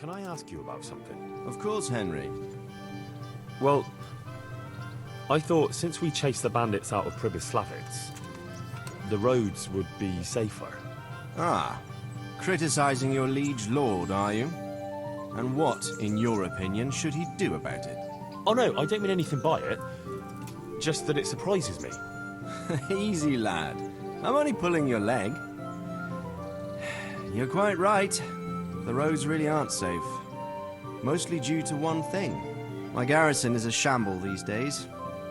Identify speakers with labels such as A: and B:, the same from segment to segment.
A: can I ask you about something?
B: Of course, Henry.
A: Well, I thought since we chased the bandits out of Pribyslavitz, the roads would be safer.
B: Ah, criticizing your liege lord, are you? And what, in your opinion, should he do about it?
A: Oh no, I don't mean anything by it. Just that it surprises me.
B: Easy, lad. I'm only pulling your leg. You're quite right. The roads really aren't safe. Mostly due to one thing. My garrison is a shamble these days.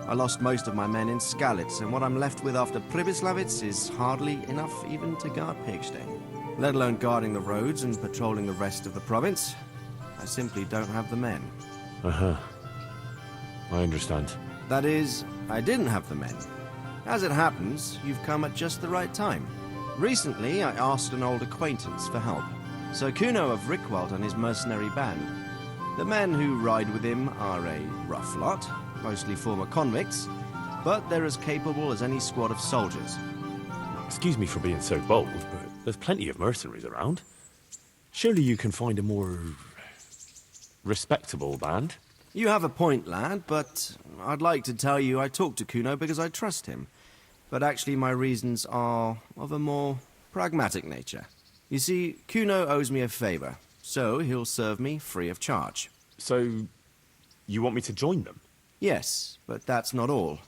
B: I lost most of my men in Skalitz, and what I'm left with after Pribyslavitz is hardly enough even to guard Pigstein. Let alone guarding the roads and patrolling the rest of the province. I simply don't have the men.
A: Uh-huh. I understand.
B: That is, I didn't have the men. As it happens, you've come at just the right time. Recently, I asked an old acquaintance for help. Sir Kuno of Rickwald and his mercenary band. The men who ride with him are a rough lot, mostly former convicts, but they're as capable as any squad of soldiers.
A: Excuse me for being so bold, but there's plenty of mercenaries around. Surely you can find a more respectable band?
B: You have a point, lad, but I'd like to tell you I talked to Kuno because I trust him. But actually my reasons are of a more pragmatic nature. You see, Kuno owes me a favor, so he'll serve me free of charge.
A: So, you want me to join them?
B: Yes, but that's not all.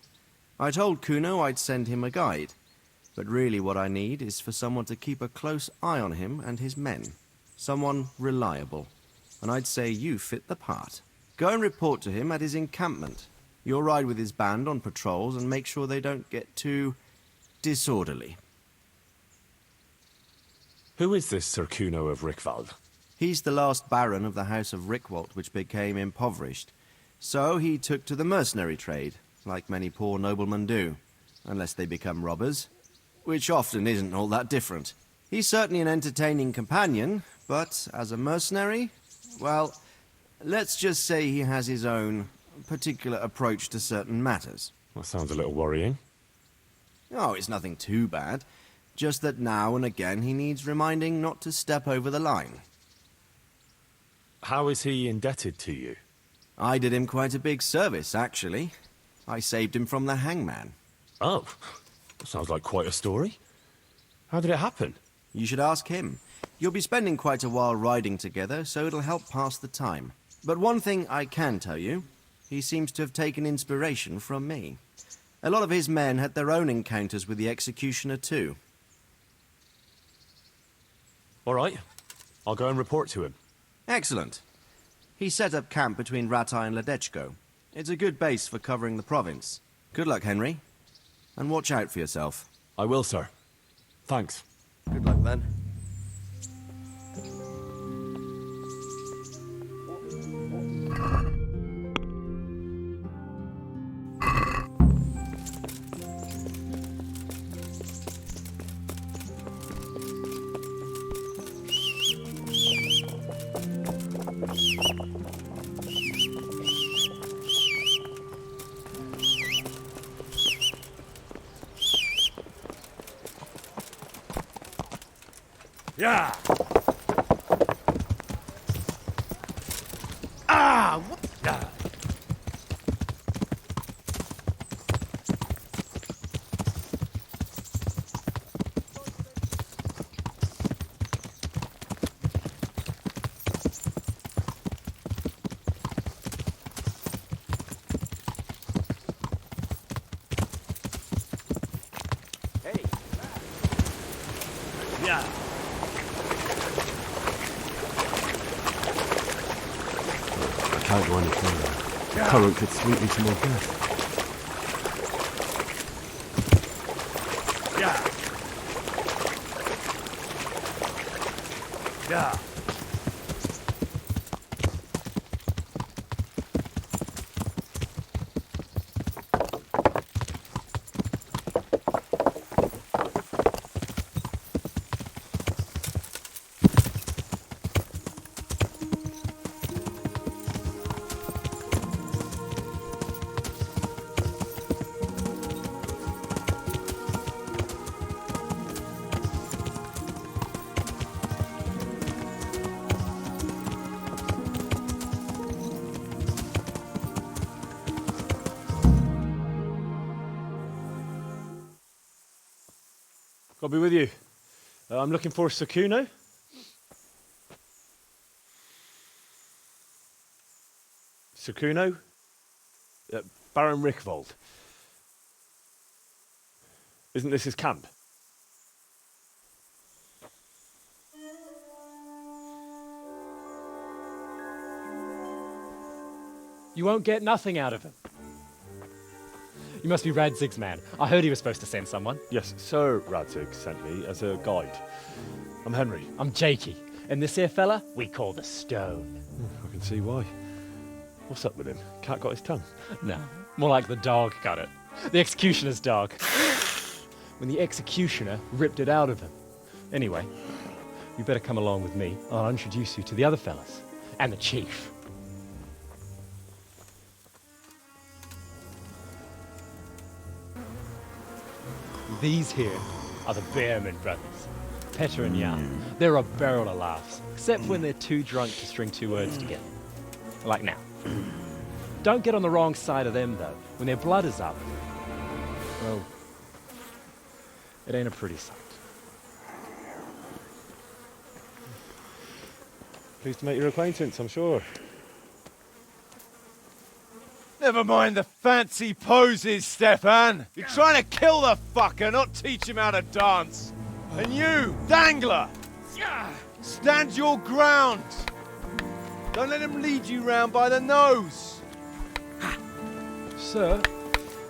B: I told Kuno I'd send him a guide, but really what I need is for someone to keep a close eye on him and his men. Someone reliable. And I'd say you fit the part. Go and report to him at his encampment. You'll ride with his band on patrols and make sure they don't get too disorderly.
A: Who is this Sir Kuno of Rickwald?
B: He's the last baron of the House of Rickwald, which became impoverished. So he took to the mercenary trade, like many poor noblemen do, unless they become robbers, which often isn't all that different. He's certainly an entertaining companion, but as a mercenary, well, let's just say he has his own particular approach to certain matters.
A: That sounds a little worrying.
B: Oh, it's nothing too bad. Just that now and again he needs reminding not to step over the line.
A: How is he indebted to you?
B: I did him quite a big service, actually. I saved him from the hangman.
A: Oh, that sounds like quite a story. How did it happen?
B: You should ask him. You'll be spending quite a while riding together, so it'll help pass the time. But one thing I can tell you, he seems to have taken inspiration from me. A lot of his men had their own encounters with the executioner too.
A: All right, I'll go and report to him.
B: Excellent. He set up camp between Ratai and Ledechko. It's a good base for covering the province. Good luck, Henry. And watch out for yourself.
A: I will, sir. Thanks.
B: Good luck, then.
A: Yeah! Ah! What? Yeah!
B: Hey!
A: Yeah!
C: Can't go any further. The current could sweep me to more death.
A: Yeah! Yeah! I'll be with you. I'm looking for Sakuno. Sakuno? Baron Rickvold. Isn't this his camp?
D: You won't get nothing out of him. You must be Radzig's man. I heard he was supposed to send someone.
A: Yes, Sir Radzig sent me as a guide. I'm Henry.
D: I'm Jakey. And this here fella, we call the Stone.
A: I can see why. What's up with him? Cat got his tongue?
D: No, more like the dog got it. The executioner's dog. When the executioner ripped it out of him. Anyway, you better come along with me. I'll introduce you to the other fellas. And the chief. These here are the Bearman brothers, Petter and Jan. They're a barrel of laughs, except when they're too drunk to string two words together. Like now. Don't get on the wrong side of them, though. When their blood is up, well, it ain't a pretty sight.
A: Pleased to make your acquaintance, I'm sure.
E: Never mind the fancy poses, Stefan. You're trying to kill the fucker, not teach him how to dance. And you, Dangler, stand your ground. Don't let him lead you round by the nose.
D: Sir?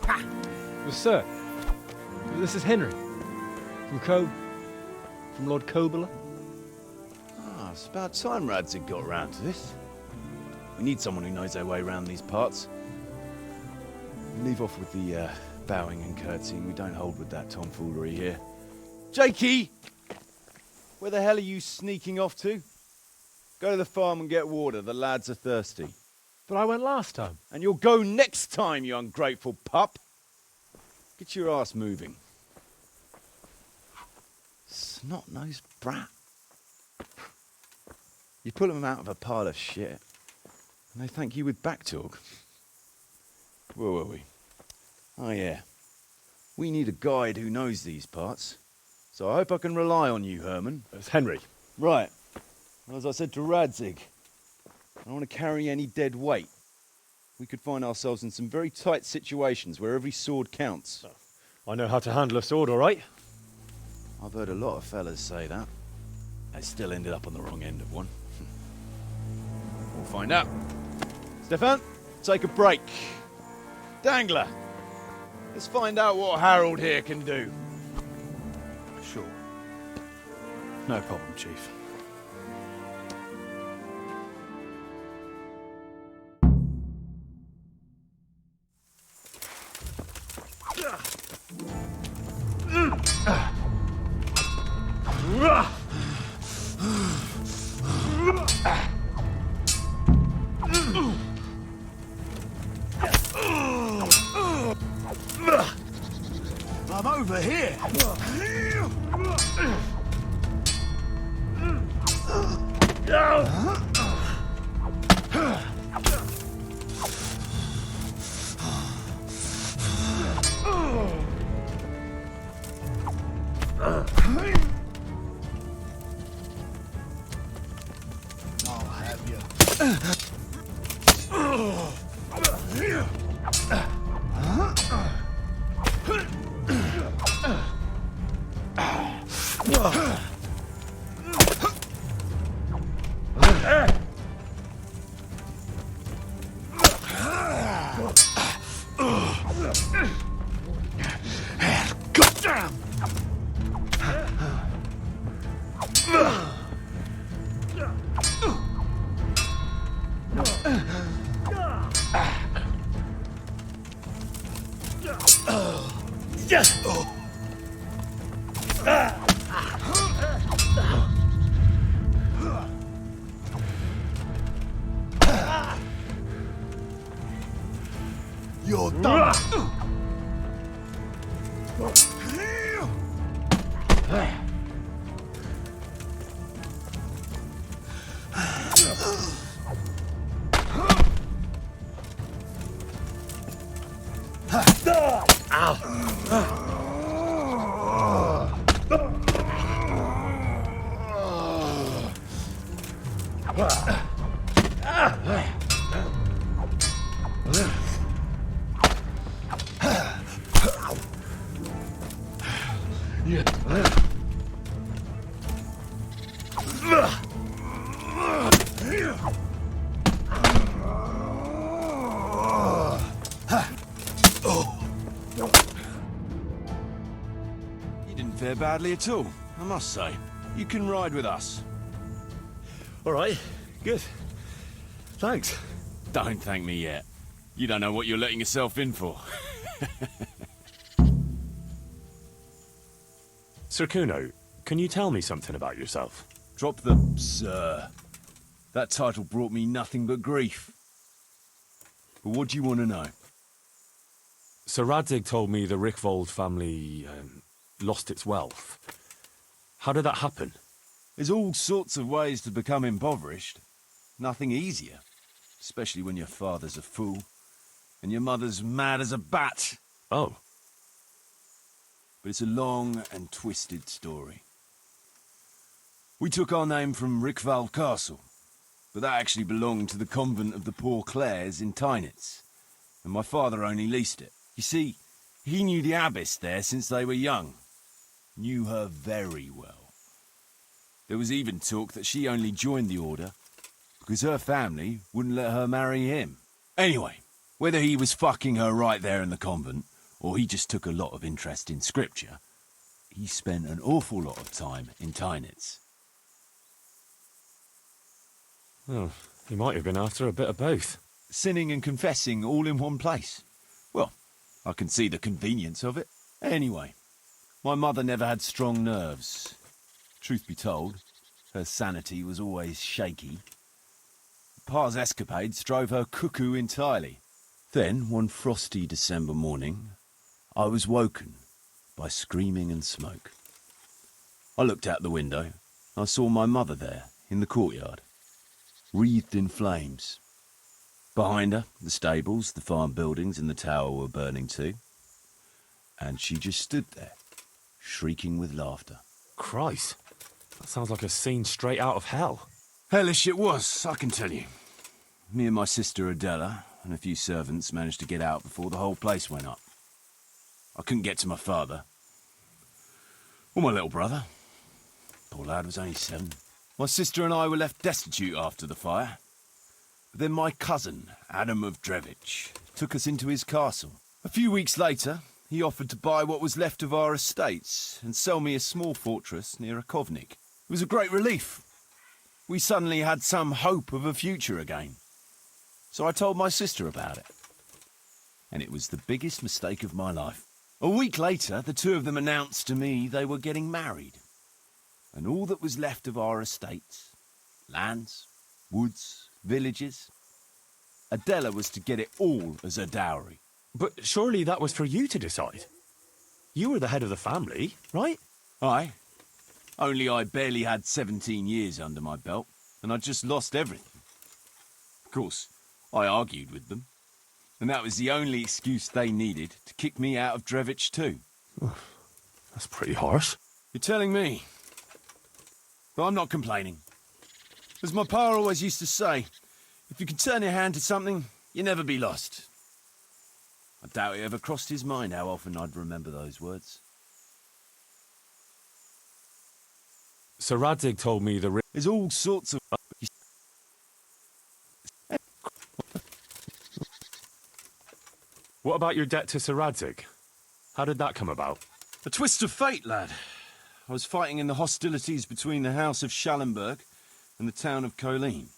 D: Well, sir, this is Henry. From Lord Kobler.
E: Ah, it's about time Radzig got round to this. We need someone who knows their way around these parts. Leave off with the bowing and curtsying. We don't hold with that tomfoolery here. Jakey! Where the hell are you sneaking off to? Go to the farm and get water. The lads are thirsty.
D: But I went last time.
E: And you'll go next time, you ungrateful pup. Get your ass moving. Snot-nosed brat. You pull them out of a pile of shit, and they thank you with back talk. Where were we? Oh yeah. We need a guide who knows these parts. So I hope I can rely on you, Herman.
A: It's Henry.
E: Right. Well, as I said to Radzig, I don't want to carry any dead weight. We could find ourselves in some very tight situations where every sword counts.
A: I know how to handle a sword, all right?
E: I've heard a lot of fellas say that. They still ended up on the wrong end of one. We'll find out. Stefan, take a break. Dangler, let's find out what Harold here can do.
C: Sure. No problem, Chief.
E: I'm over here.
C: I'll have you. You're done.
E: You didn't fare badly at all, I must say. You can ride with us.
A: All right, good. Thanks.
E: Don't thank me yet. You don't know what you're letting yourself in for.
A: Sir Kuno, can you tell me something about yourself?
E: Drop the sir. That title brought me nothing but grief. But what do you want to know?
A: Sir Radzig told me the Rickvold family lost its wealth. How did that happen?
E: There's all sorts of ways to become impoverished. Nothing easier. Especially when your father's a fool. And your mother's mad as a bat.
A: Oh.
E: But it's a long and twisted story. We took our name from Rickvold Castle. But that actually belonged to the convent of the Poor Clares in Tynitz. And my father only leased it. You see, he knew the abbess there since they were young. Knew her very well. There was even talk that she only joined the order because her family wouldn't let her marry him. Anyway, whether he was fucking her right there in the convent, or he just took a lot of interest in scripture, he spent an awful lot of time in Tynitz.
A: Oh, he might have been after a bit of both.
E: Sinning and confessing all in one place. Well, I can see the convenience of it. Anyway, my mother never had strong nerves. Truth be told, her sanity was always shaky. Pa's escapades drove her cuckoo entirely. Then, one frosty December morning, I was woken by screaming and smoke. I looked out the window. I saw my mother there, in the courtyard, wreathed in flames. Behind her, the stables, the farm buildings and the tower were burning too. And she just stood there, shrieking with laughter.
A: Christ, that sounds like a scene straight out of hell.
E: Hellish it was, I can tell you. Me and my sister Adela and a few servants managed to get out before the whole place went up. I couldn't get to my father. Or my little brother. Poor lad was only 7. My sister and I were left destitute after the fire. But then my cousin, Adam of Drevich, took us into his castle. A few weeks later, he offered to buy what was left of our estates and sell me a small fortress near a Kovnik. It was a great relief. We suddenly had some hope of a future again. So I told my sister about it. And it was the biggest mistake of my life. A week later, the two of them announced to me they were getting married. And all that was left of our estates, lands, woods, villages, Adela was to get it all as a dowry.
A: But surely that was for you to decide. You were the head of the family, right?
E: Aye. Only I barely had 17 years under my belt, and I'd just lost everything. Of course, I argued with them, and that was the only excuse they needed to kick me out of Drevich too.
A: That's pretty harsh.
E: You're telling me. But I'm not complaining. As my pa always used to say, if you can turn your hand to something, you'll never be lost. I doubt it ever crossed his mind how often I'd remember those words.
A: Sir Radzig told me
E: There's all sorts of...
A: What about your debt to Sir Radzig? How did that come about?
E: A twist of fate, lad. I was fighting in the hostilities between the House of Schallenberg and the town of Colleen.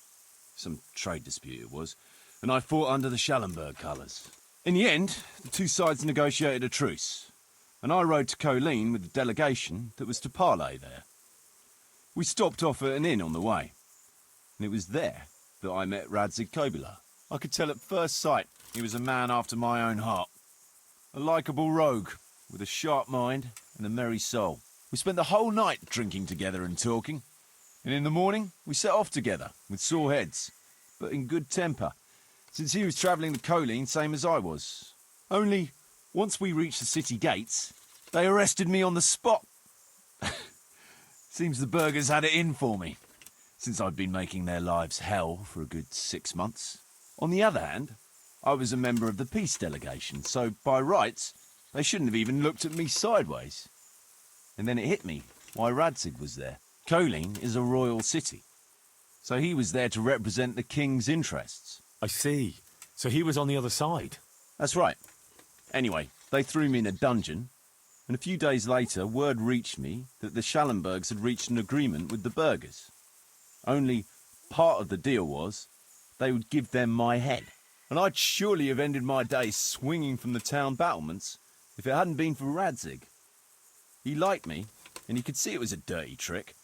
E: Some trade dispute it was, and I fought under the Schallenberg colours. In the end, the two sides negotiated a truce, and I rode to Colleen with the delegation that was to parley there. We stopped off at an inn on the way, and it was there that I met Radzig Kobyla. I could tell at first sight he was a man after my own heart. A likeable rogue, with a sharp mind and a merry soul. We spent the whole night drinking together and talking, and in the morning we set off together, with sore heads, but in good temper, since he was travelling to Colleen same as I was. Only, once we reached the city gates, they arrested me on the spot. Seems the burghers had it in for me. since I've been making their lives hell for a good 6 months. On the other hand, I was a member of the peace delegation, so by rights, they shouldn't have even looked at me sideways. And then it hit me why Radzig was there. Colleen is a royal city, so he was there to represent the king's interests.
A: I see. So he was on the other side.
E: That's right. Anyway, they threw me in a dungeon, and a few days later, word reached me that the Schallenbergs had reached an agreement with the burghers. Only part of the deal was they would give them my head. And I'd surely have ended my days swinging from the town battlements if it hadn't been for Radzig. He liked me, and he could see it was a dirty trick,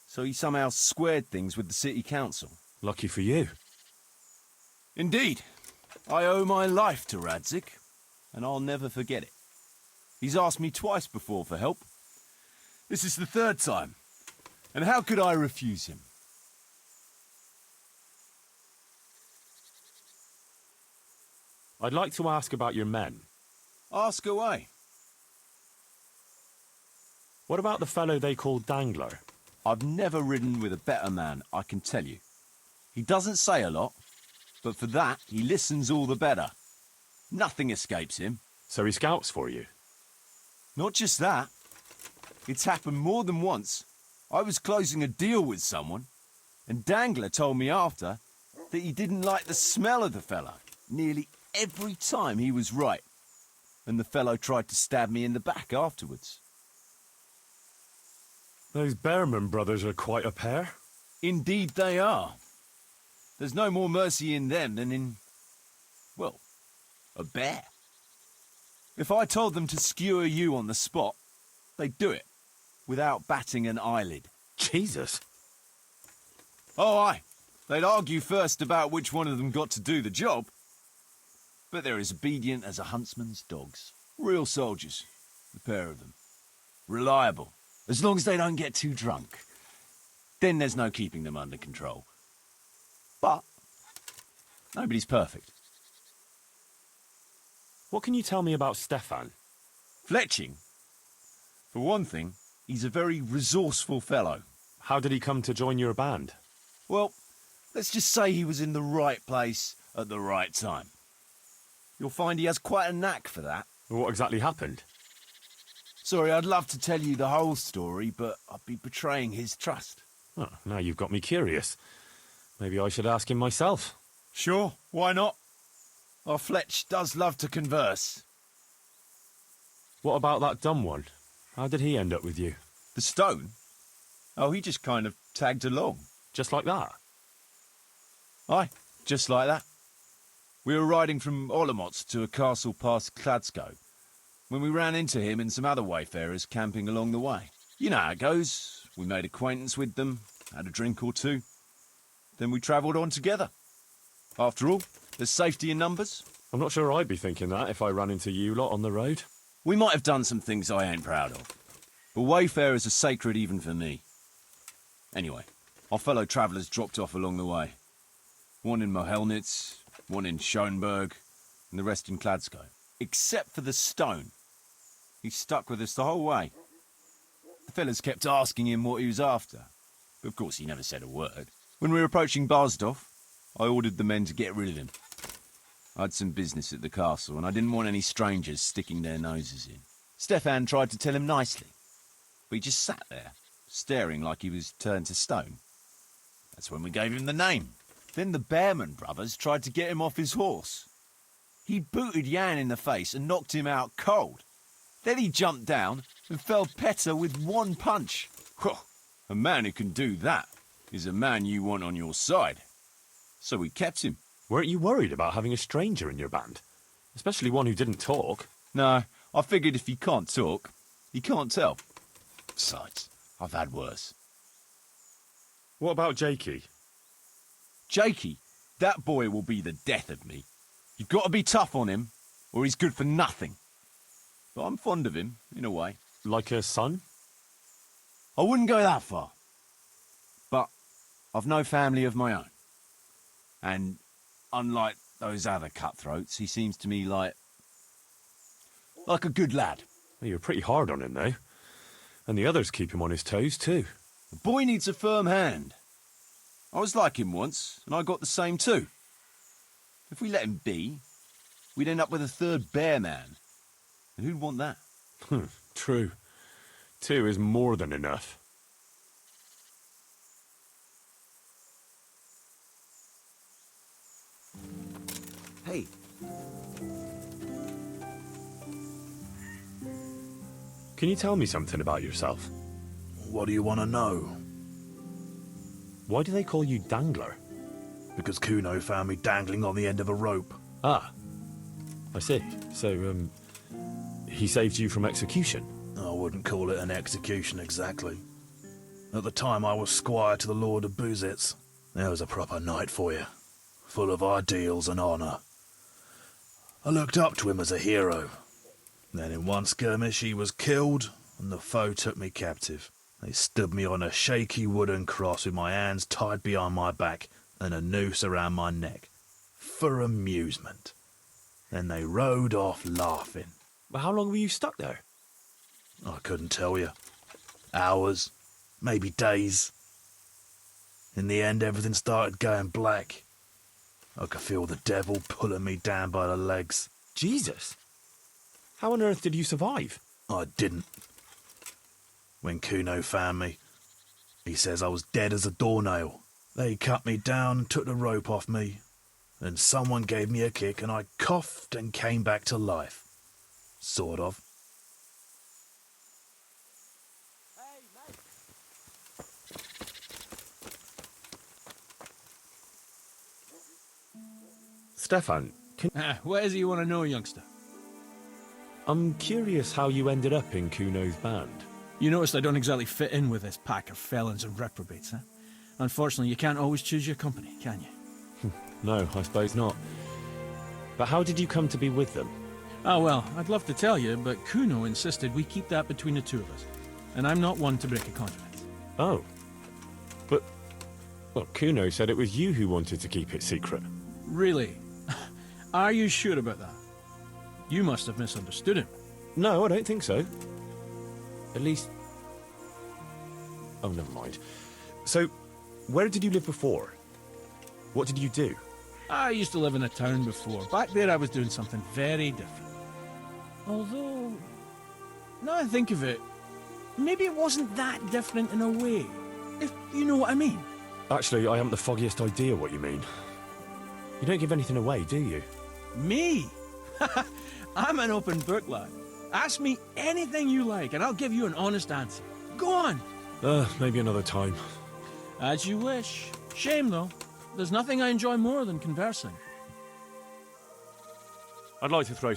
E: so he somehow squared things with the city council.
A: Lucky for you.
E: Indeed. I owe my life to Radzig, and I'll never forget it. He's asked me twice before for help. This is the third time, and how could I refuse him?
A: I'd like to ask about your men.
E: Ask away.
A: What about the fellow they call Dangler?
E: I've never ridden with a better man, I can tell you. He doesn't say a lot, but for that, he listens all the better. Nothing escapes him.
A: So he scouts for you?
E: Not just that. It's happened more than once. I was closing a deal with someone, and Dangler told me after that he didn't like the smell of the fellow nearly every time he was right, and the fellow tried to stab me in the back afterwards.
A: Those Behrman brothers are quite a pair.
E: Indeed they are. There's no more mercy in them than in, well, a bear. If I told them to skewer you on the spot, they'd do it, without batting an eyelid.
A: Jesus.
E: Oh, aye. They'd argue first about which one of them got to do the job. But they're as obedient as a huntsman's dogs. Real soldiers, the pair of them. Reliable, as long as they don't get too drunk. Then there's no keeping them under control. But nobody's perfect.
A: What can you tell me about Stefan?
E: Fletching? For one thing, he's a very resourceful fellow.
A: How did he come to join your band?
E: Well, let's just say he was in the right place at the right time. You'll find he has quite a knack for that.
A: What exactly happened?
E: Sorry, I'd love to tell you the whole story, but I'd be betraying his trust.
A: Oh, now you've got me curious. Maybe I should ask him myself.
E: Sure, why not? Our Fletch does love to converse.
A: What about that dumb one? How did he end up with you?
E: The stone? Oh, he just kind of tagged along.
A: Just like that?
E: Aye, just like that. We were riding from Olomouc to a castle past Kladsko, when we ran into him and some other wayfarers camping along the way. You know how it goes. We made acquaintance with them, had a drink or two. Then we travelled on together. After all, there's safety in numbers.
A: I'm not sure I'd be thinking that if I ran into you lot on the road.
E: We might have done some things I ain't proud of, but wayfarers are sacred even for me. Anyway, our fellow travellers dropped off along the way. One in Mohelnitz, one in Schoenberg, and the rest in Kladsko. Except for the stone. He stuck with us the whole way. The fellas kept asking him what he was after, but of course he never said a word. When we were approaching Barsdorf, I ordered the men to get rid of him. I had some business at the castle, and I didn't want any strangers sticking their noses in. Stefan tried to tell him nicely, but he just sat there, staring like he was turned to stone. That's when we gave him the name. Then the Behrman brothers tried to get him off his horse. He booted Jan in the face and knocked him out cold. Then he jumped down and felled Petter with one punch. A man who can do that is a man you want on your side. So we kept him.
A: Weren't you worried about having a stranger in your band? Especially one who didn't talk.
E: No, I figured if he can't talk, he can't tell. Besides, I've had worse.
A: What about Jakey?
E: Jakey, that boy will be the death of me. You've got to be tough on him, or he's good for nothing. But I'm fond of him, in a way.
A: Like a son?
E: I wouldn't go that far. But I've no family of my own. And unlike those other cutthroats, he seems to me like a good lad.
A: Well, you're pretty hard on him, though. And the others keep him on his toes, too.
E: The boy needs a firm hand. I was like him once, and I got the same too. If we let him be, we'd end up with a third bear man. And who'd want that?
A: True. 2 is more than enough.
B: Hey,
A: Can you tell me something about yourself?
F: What do you want to know?
A: Why do they call you Dangler?
F: Because Kuno found me dangling on the end of a rope.
A: Ah, I see. So, he saved you from execution?
F: I wouldn't call it an execution exactly. At the time I was squire to the Lord of Buzitz. There was a proper knight for you, full of ideals and honour. I looked up to him as a hero. Then in one skirmish he was killed, and the foe took me captive. They stood me on a shaky wooden cross with my hands tied behind my back and a noose around my neck, for amusement. Then they rode off laughing.
A: But how long were you stuck there?
F: I couldn't tell you. Hours, maybe days. In the end, everything started going black. I could feel the devil pulling me down by the legs.
A: Jesus! How on earth did you survive?
F: I didn't. When Kuno found me, he says I was dead as a doornail. They cut me down and took the rope off me. And someone gave me a kick and I coughed and came back to life. Sort of.
A: Stefan,
G: What is it you want to know, youngster?
A: I'm curious how you ended up in Kuno's band.
G: You noticed I don't exactly fit in with this pack of felons and reprobates, huh? Unfortunately, you can't always choose your company, can you?
A: No, I suppose not. But how did you come to be with them?
G: Ah, well, I'd love to tell you, but Kuno insisted we keep that between the two of us. And I'm not one to break a confidence.
A: Oh. But, well, Kuno said it was you who wanted to keep it secret.
G: Really? Are you sure about that? You must have misunderstood him.
A: No, I don't think so. At least... Oh, never mind. So, where did you live before? What did you do?
G: I used to live in a town before. Back there I was doing something very different. Although, now I think of it, maybe it wasn't that different in a way, if you know what I mean.
A: Actually, I haven't the foggiest idea what you mean. You don't give anything away, do you?
G: Me? I'm an open book, lad. Ask me anything you like, and I'll give you an honest answer. Go on.
A: Maybe another time.
G: As you wish. Shame, though. There's nothing I enjoy more than conversing.
A: I'd like to throw...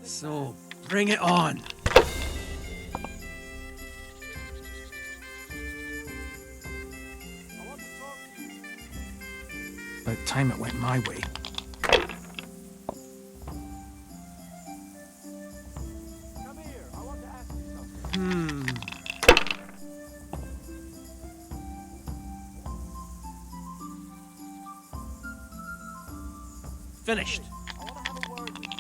G: So, bring it on. About time it went my way.
C: Come here, I want to ask you something.
G: Finished.
C: I want to have a word with you.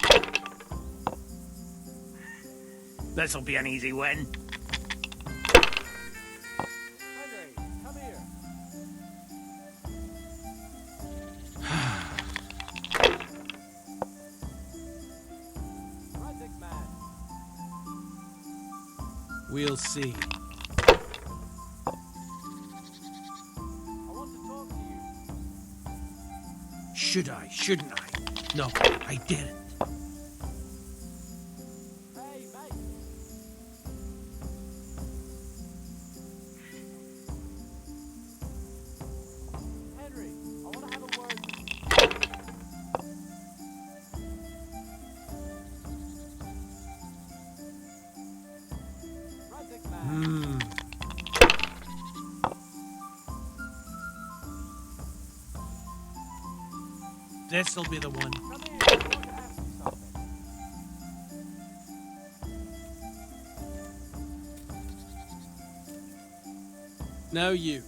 G: This'll be an easy win.
C: Henry, come here. Magic man.
G: We'll see.
C: I want to talk to you.
G: Should I? Shouldn't I? No, I didn't.
C: Hey, mate. Henry, I want to have a word with you. Magic man.
G: This'll be the one.
C: Come here, I want to ask you something.
G: Now you.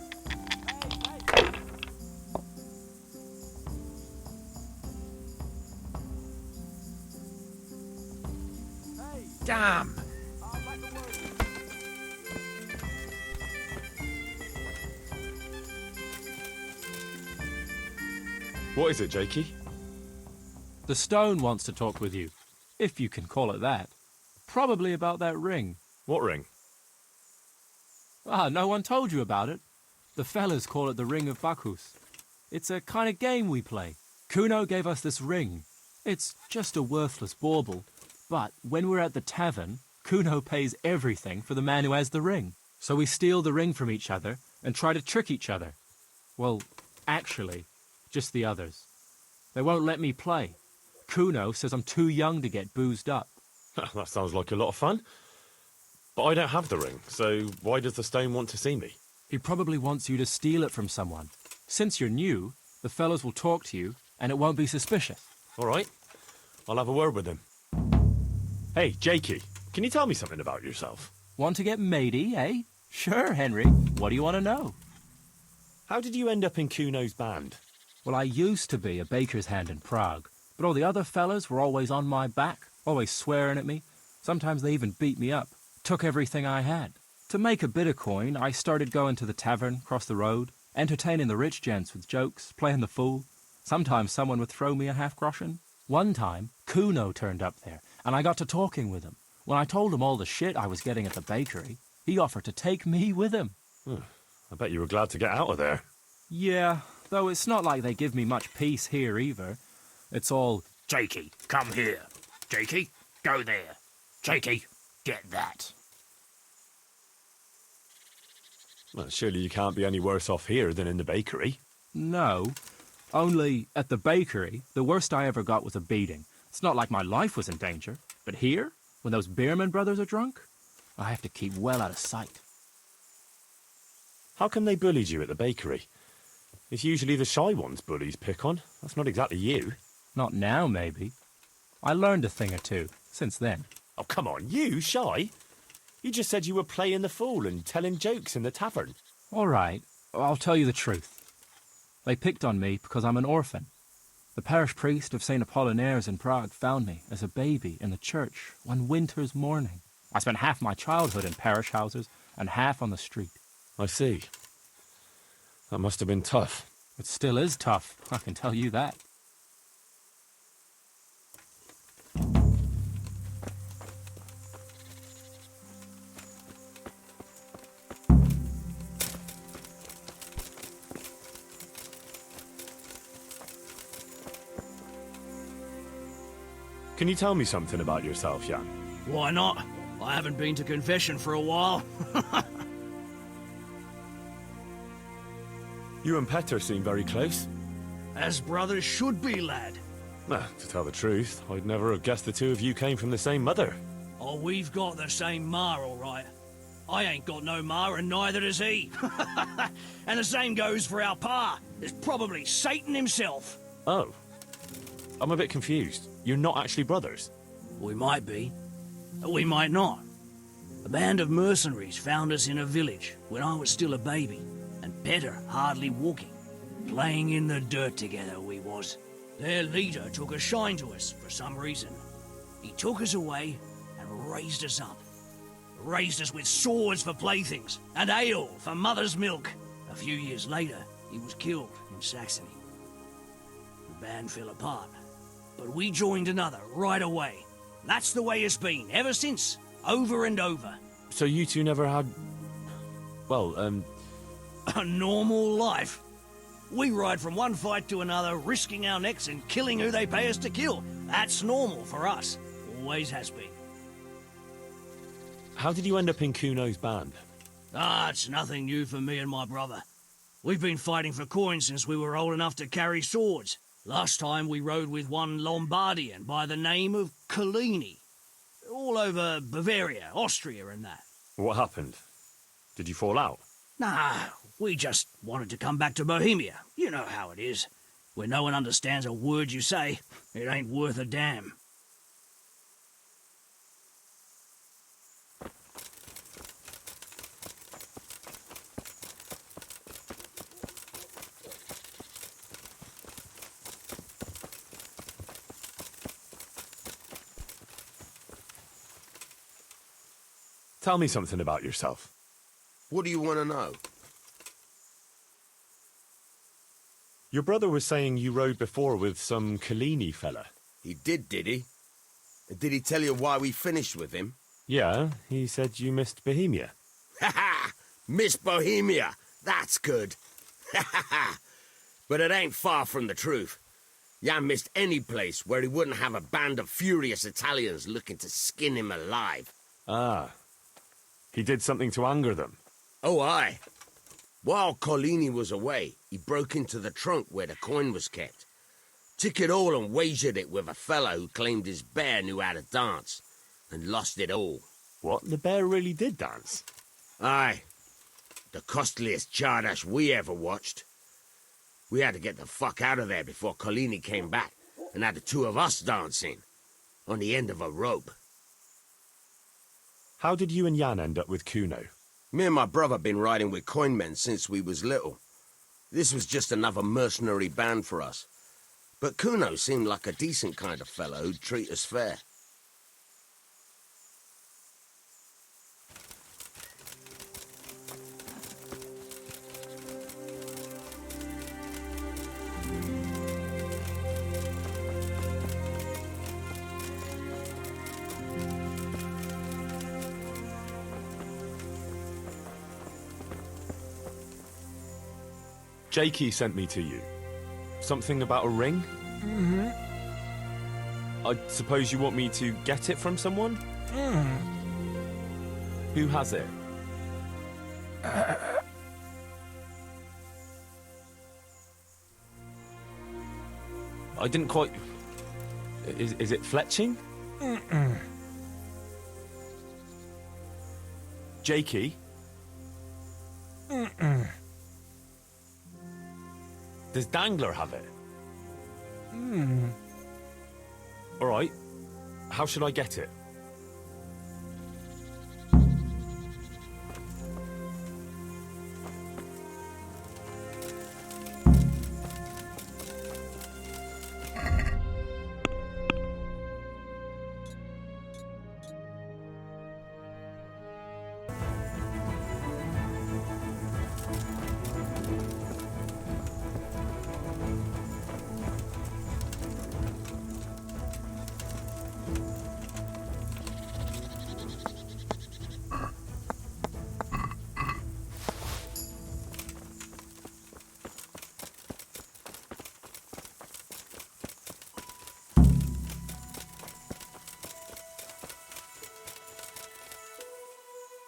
E: Damn!
A: What is it, Jakey?
D: The stone wants to talk with you, if you can call it that. Probably about that ring.
A: What ring?
D: Ah, no one told you about it. The fellas call it the Ring of Bacchus. It's a kind of game we play. Kuno gave us this ring. It's just a worthless bauble. But when we're at the tavern, Kuno pays everything for the man who has the ring. So we steal the ring from each other and try to trick each other. Well, actually, just the others. They won't let me play. Kuno says I'm too young to get boozed up.
A: That sounds like a lot of fun. But I don't have the ring, so why does the stone want to see me?
D: He probably wants you to steal it from someone. Since you're new, the fellows will talk to you, and it won't be suspicious.
A: All right, I'll have a word with him. Hey, Jakey, can you tell me something about yourself?
D: Want to get matey, eh? Sure, Henry. What do you want to know?
A: How did you end up in Kuno's band?
D: Well, I used to be a baker's hand in Prague, but all the other fellas were always on my back, always swearing at me. Sometimes they even beat me up, took everything I had. To make a bit of coin, I started going to the tavern across the road, entertaining the rich gents with jokes, playing the fool. Sometimes someone would throw me a half-groschen. One time, Kuno turned up there, and I got to talking with him. When I told him all the shit I was getting at the bakery, he offered to take me with him.
A: I bet you were glad to get out of there.
D: Yeah, though it's not like they give me much peace here either. It's all,
H: Jakey, come here. Jakey, go there. Jakey, get that.
A: Well, surely you can't be any worse off here than in the bakery.
D: no. Only, at the bakery, the worst I ever got was a beating. It's not like my life was in danger. But here, when those Beerman brothers are drunk, I have to keep well out of sight.
A: How come they bullied you at the bakery? It's usually the shy ones bullies pick on. That's not exactly you.
D: Not now, maybe. I learned a thing or two since then.
A: Oh, come on, you, shy? You just said you were playing the fool and telling jokes in the tavern.
D: All right, I'll tell you the truth. They picked on me because I'm an orphan. The parish priest of St. Apollinaire's in Prague found me as a baby in the church one winter's morning. I spent half my childhood in parish houses and half on the street.
A: I see. That must have been tough.
D: It still is tough, I can tell you that.
A: Can you tell me something about yourself, Jan?
H: Why not? I haven't been to confession for a while.
A: You and Petter seem very close.
H: As brothers should be, lad.
A: To tell the truth, I'd never have guessed the two of you came from the same mother.
H: Oh, we've got the same ma, all right. I ain't got no ma, and neither does he. And the same goes for our pa. It's probably Satan himself.
A: Oh. I'm a bit confused. You're not actually brothers?
H: We might be. We might not. A band of mercenaries found us in a village when I was still a baby, and Petter hardly walking. Playing in the dirt together we was. Their leader took a shine to us for some reason. He took us away and raised us up. Raised us with swords for playthings and ale for mother's milk. A few years later, he was killed in Saxony. The band fell apart, but we joined another right away. That's the way it's been ever since, over and over.
A: So you two never had... well,
H: A normal life. We ride from one fight to another, risking our necks and killing who they pay us to kill. That's normal for us. Always has been.
A: how did you end up in Kuno's band?
H: Ah, it's nothing new for me and my brother. We've been fighting for coin since we were old enough to carry swords. Last time we rode with one Lombardian by the name of Collini. All over Bavaria, Austria and that.
A: What happened? Did you fall out?
H: Nah, we just wanted to come back to Bohemia. You know how it is. Where no one understands a word you say, it ain't worth a damn.
A: Tell me something about yourself.
I: What do you want to know?
A: Your brother was saying you rode before with some Collini fella.
I: He did he? And did he tell you why we finished with him?
A: Yeah, he said you missed Bohemia.
I: Ha ha! Miss Bohemia! That's good. Ha ha ha! But it ain't far from the truth. Jan missed any place where he wouldn't have a band of furious Italians looking to skin him alive.
A: Ah. He did something to anger them.
I: Oh, aye. While Collini was away, he broke into the trunk where the coin was kept. Took it all and wagered it with a fellow who claimed his bear knew how to dance, and lost it all.
A: What? The bear really did dance?
I: Aye. The costliest Chardash we ever watched. We had to get the fuck out of there before Collini came back, and had the two of us dancing, on the end of a rope.
A: How did you and Jan end up with Kuno?
I: Me and my brother been riding with coinmen since we was little. This was just another mercenary band for us. But Kuno seemed like a decent kind of fellow who'd treat us fair.
A: Jakey sent me to you. Something about a ring? Mm-hmm. I suppose you want me to get it from someone? Who has it? I didn't quite... Is it fletching? Jakey? Does Dangler have it? All right. How should I get it?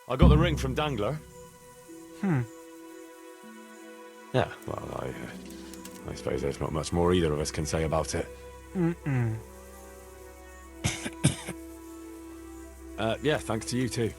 A: I got the ring from Dangler. Yeah, well, I suppose there's not much more either of us can say about it. Yeah, thanks to you too.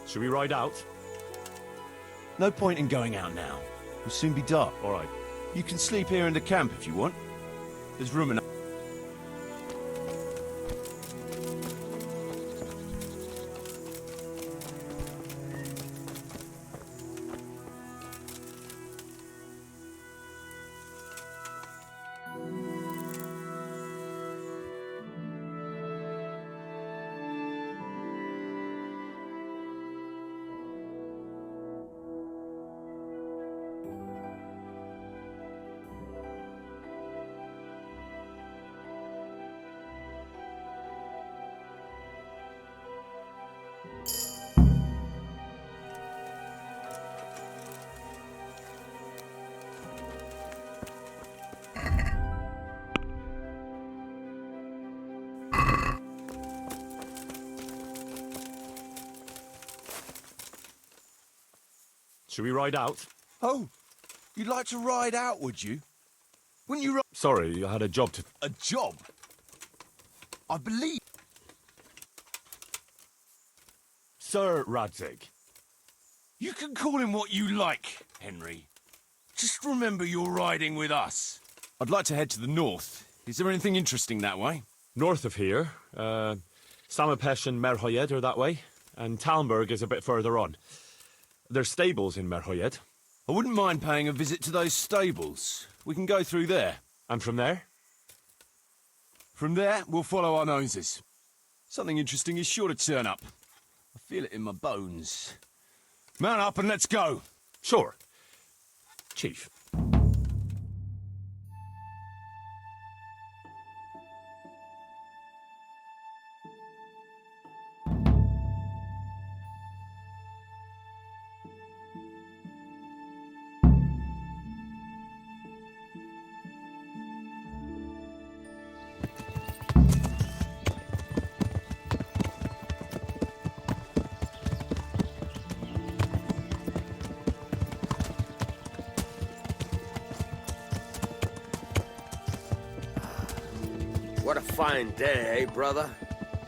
A: Should we ride out?
E: No point in going out now. It'll soon be dark.
A: All right.
E: You can sleep here in the camp if you want. There's room enough.
A: Should we ride out?
E: Oh, you'd like to ride out, would you? Wouldn't you?
A: Sorry, I had a job to...
E: A job? I believe.
A: Sir Radzig.
F: You can call him what you like, Henry. Just remember you're riding with us.
E: I'd like to head to the north. Is there anything interesting that way?
A: North of here, Samapesh and Merhoyed are that way, and Talmberg is a bit further on. There's stables in Merhoyed.
E: I wouldn't mind paying a visit to those stables. We can go through there.
A: And from there?
E: From there, we'll follow our noses. Something interesting is sure to turn up. I feel it in my bones. Mount up and let's go.
A: Sure. Chief.
I: What a fine day, eh, brother?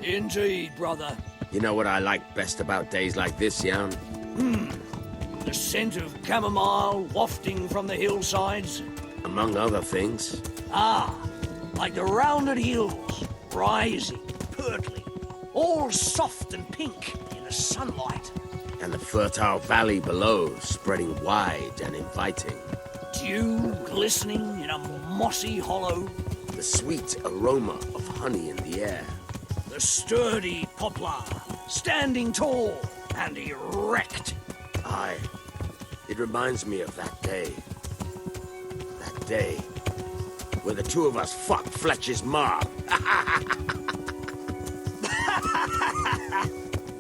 H: Indeed, brother.
I: You know what I like best about days like this, Jan?
H: The scent of chamomile wafting from the hillsides.
I: Among other things.
H: Ah, like the rounded hills, rising, purtling, all soft and pink in the sunlight.
I: And the fertile valley below, spreading wide and inviting.
H: Dew glistening in a mossy hollow.
I: The sweet aroma of honey in the air.
H: The sturdy poplar, standing tall and erect.
I: Aye, it reminds me of that day. That day where the two of us fucked Fletcher's ma.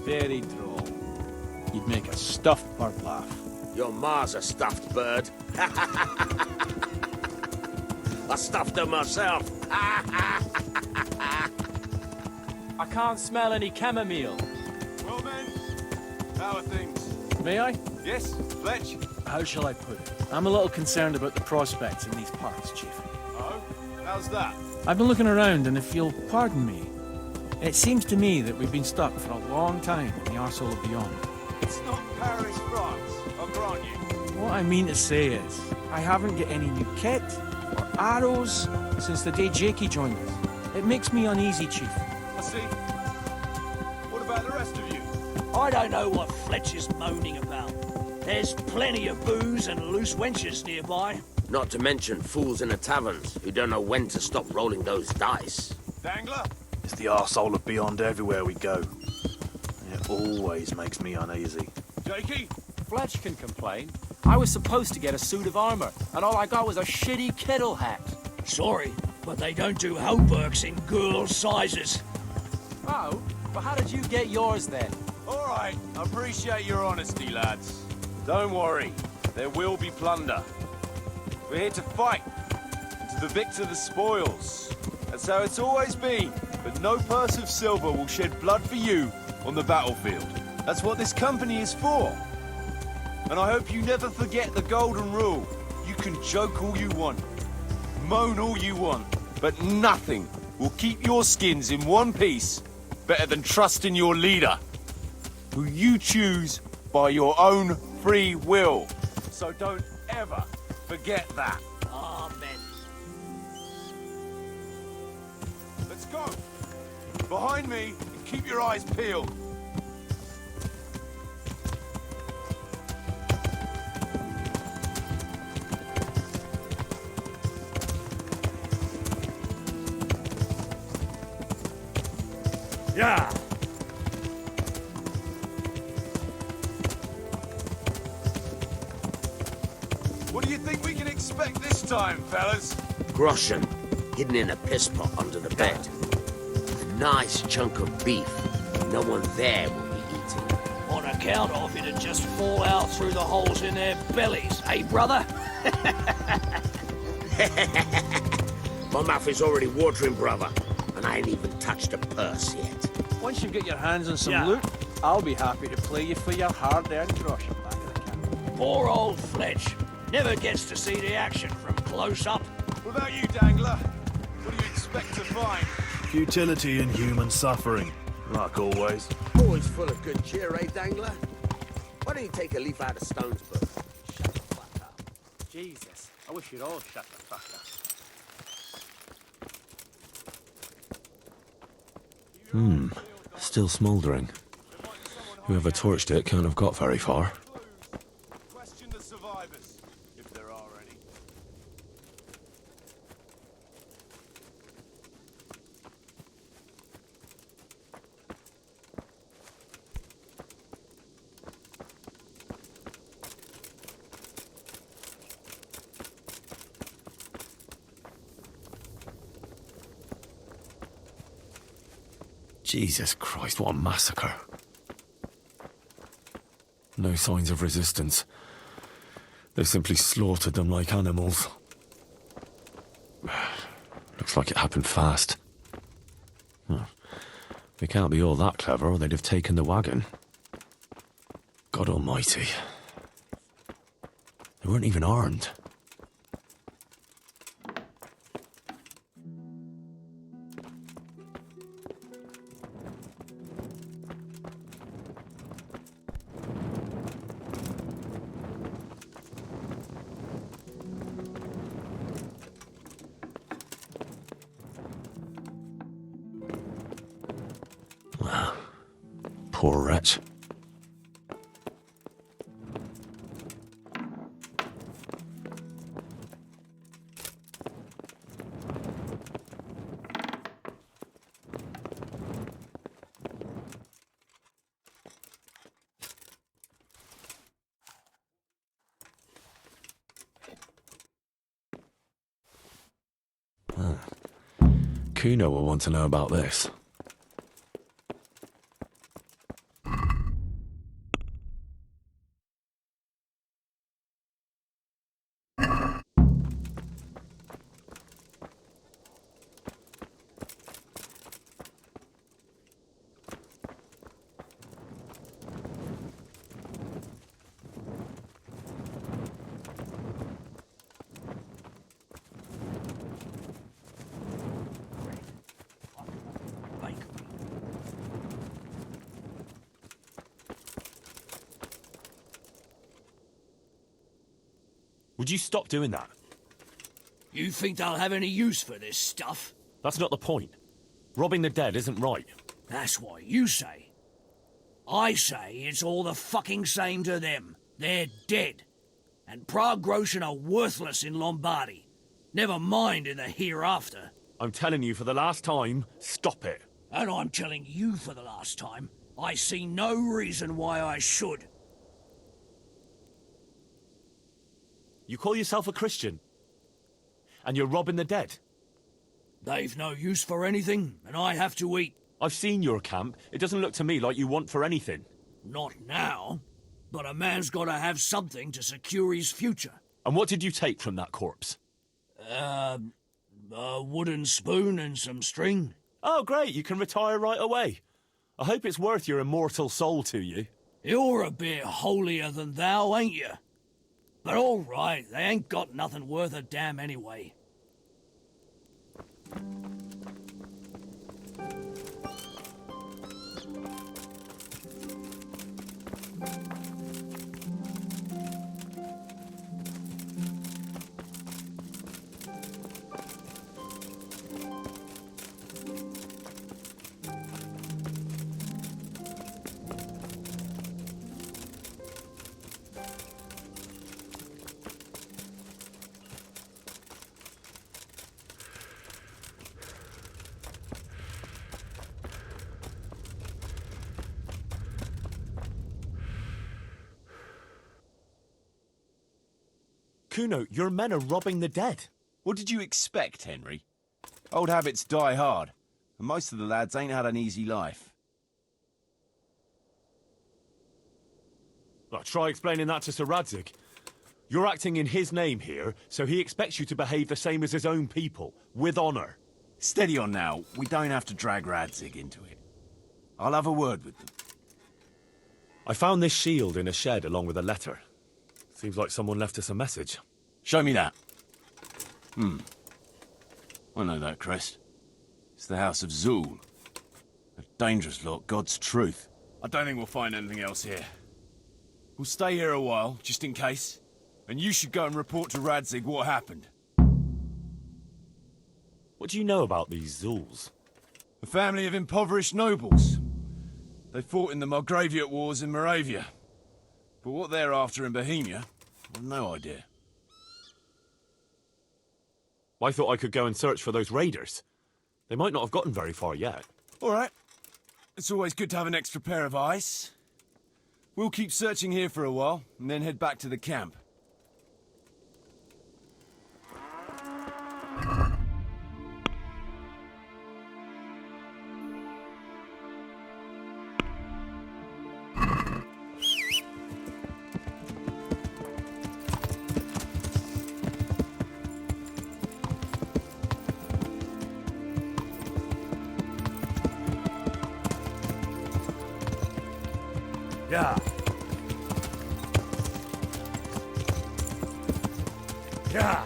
G: Very droll. You'd make a stuffed bird laugh.
I: Your ma's a stuffed bird. I stuffed her myself.
D: I can't smell any chamomile.
E: Well, men, how are things?
G: May I?
E: Yes, Fletch?
G: How shall I put it? I'm a little concerned about the prospects in these parts, Chief.
E: Oh, how's that?
G: I've been looking around, and if you'll pardon me, it seems to me that we've been stuck for a long time in the arsehole of beyond.
E: It's not Paris, France, I'll grant you.
G: What I mean to say is, I haven't got any new kit or arrows since the day Jakey joined us. It makes me uneasy, Chief.
E: I see. What about the rest of you?
H: I don't know what Fletcher's moaning about. There's plenty of booze and loose wenches nearby.
I: Not to mention fools in the taverns who don't know when to stop rolling those dice.
E: Dangler?
F: It's the arsehole of beyond everywhere we go. It always makes me uneasy.
E: Jakey?
J: Fletch can complain. I was supposed to get a suit of armor, and all I got was a shitty kettle hat.
H: Sorry, but they don't do hauberks in girls' sizes.
J: Oh, but how did you get yours then?
E: All right, I appreciate your honesty, lads. Don't worry, there will be plunder. We're here to fight, and to the victor the spoils. That's how it's always been, but no purse of silver will shed blood for you on the battlefield. That's what this company is for. And I hope you never forget the golden rule. You can joke all you want, moan all you want, but nothing will keep your skins in one piece better than trusting your leader, who you choose by your own free will. So don't ever forget that.
H: Amen.
E: Let's go. Behind me, and keep your eyes peeled.
H: Yeah.
E: What do you think we can expect this time, fellas?
I: Groschen, hidden in a piss pot under the bed. A nice chunk of beef no one there will be eating.
H: On account of it'd just fall out through the holes in their bellies, eh, brother?
I: My mouth is already watering, brother, and I ain't even touched a purse yet.
G: Once you get your hands on some
H: Yeah.
G: loot, I'll be happy to play you for your hard-earned grosh back of the camp.
H: Poor old Fletch. Never gets to see the action from close up.
E: What about you, Dangler? What do you expect to find?
F: Futility in human suffering. Like always.
I: Always full of good cheer, eh, Dangler? Why don't you take a leaf out of Stone's book? Shut the fuck up.
J: Jesus, I wish you'd all shut the fuck up.
A: Still smouldering. Whoever torched it can't have got very far.
F: Question the survivors, if there are any.
A: Jesus Christ, what a massacre. No signs of resistance. They simply slaughtered them like animals. Looks like it happened fast. They can't be all that clever or they'd have taken the wagon. God almighty. They weren't even armed. Poor wretch. Kuno will want to know about this. Would you stop doing that?
H: You think they'll have any use for this stuff?
A: That's not the point. Robbing the dead isn't right.
H: That's what you say. I say it's all the fucking same to them. They're dead. And Prague Groshen are worthless in Lombardy. Never mind in the hereafter.
A: I'm telling you for the last time, stop it.
H: And I'm telling you for the last time, I see no reason why I should.
A: You call yourself a Christian, and you're robbing the dead.
H: They've no use for anything, and I have to eat.
A: I've seen your camp. It doesn't look to me like you want for anything.
H: Not now, but a man's got to have something to secure his future.
A: And what did you take from that corpse?
H: A wooden spoon and some string.
A: Oh, great, you can retire right away. I hope it's worth your immortal soul to you.
H: You're a bit holier than thou, ain't you? But all right, they ain't got nothing worth a damn anyway.
A: Kuno, your men are robbing the dead.
E: What did you expect, Henry? Old habits die hard, and most of the lads ain't had an easy life.
A: Well, try explaining that to Sir Radzig. You're acting in his name here, so he expects you to behave the same as his own people, with honor.
E: Steady on now, we don't have to drag Radzig into it. I'll have a word with them.
A: I found this shield in a shed along with a letter. Seems like someone left us a message.
E: Show me that. I know that crest. It's the House of Zool. A Dangerous lot, God's truth. I don't think we'll find anything else here. We'll stay here a while, just in case. And you should go and report to Radzig what happened.
A: What do you know about these Zuls?
E: A family of impoverished nobles. They fought in the Margraviate Wars in Moravia. But what they're after in Bohemia, I've no idea.
A: I thought I could go and search for those raiders. They might not have gotten very far yet.
E: All right. It's always good to have an extra pair of eyes. We'll keep searching here for a while, and then head back to the camp.
A: Yeah. Yeah.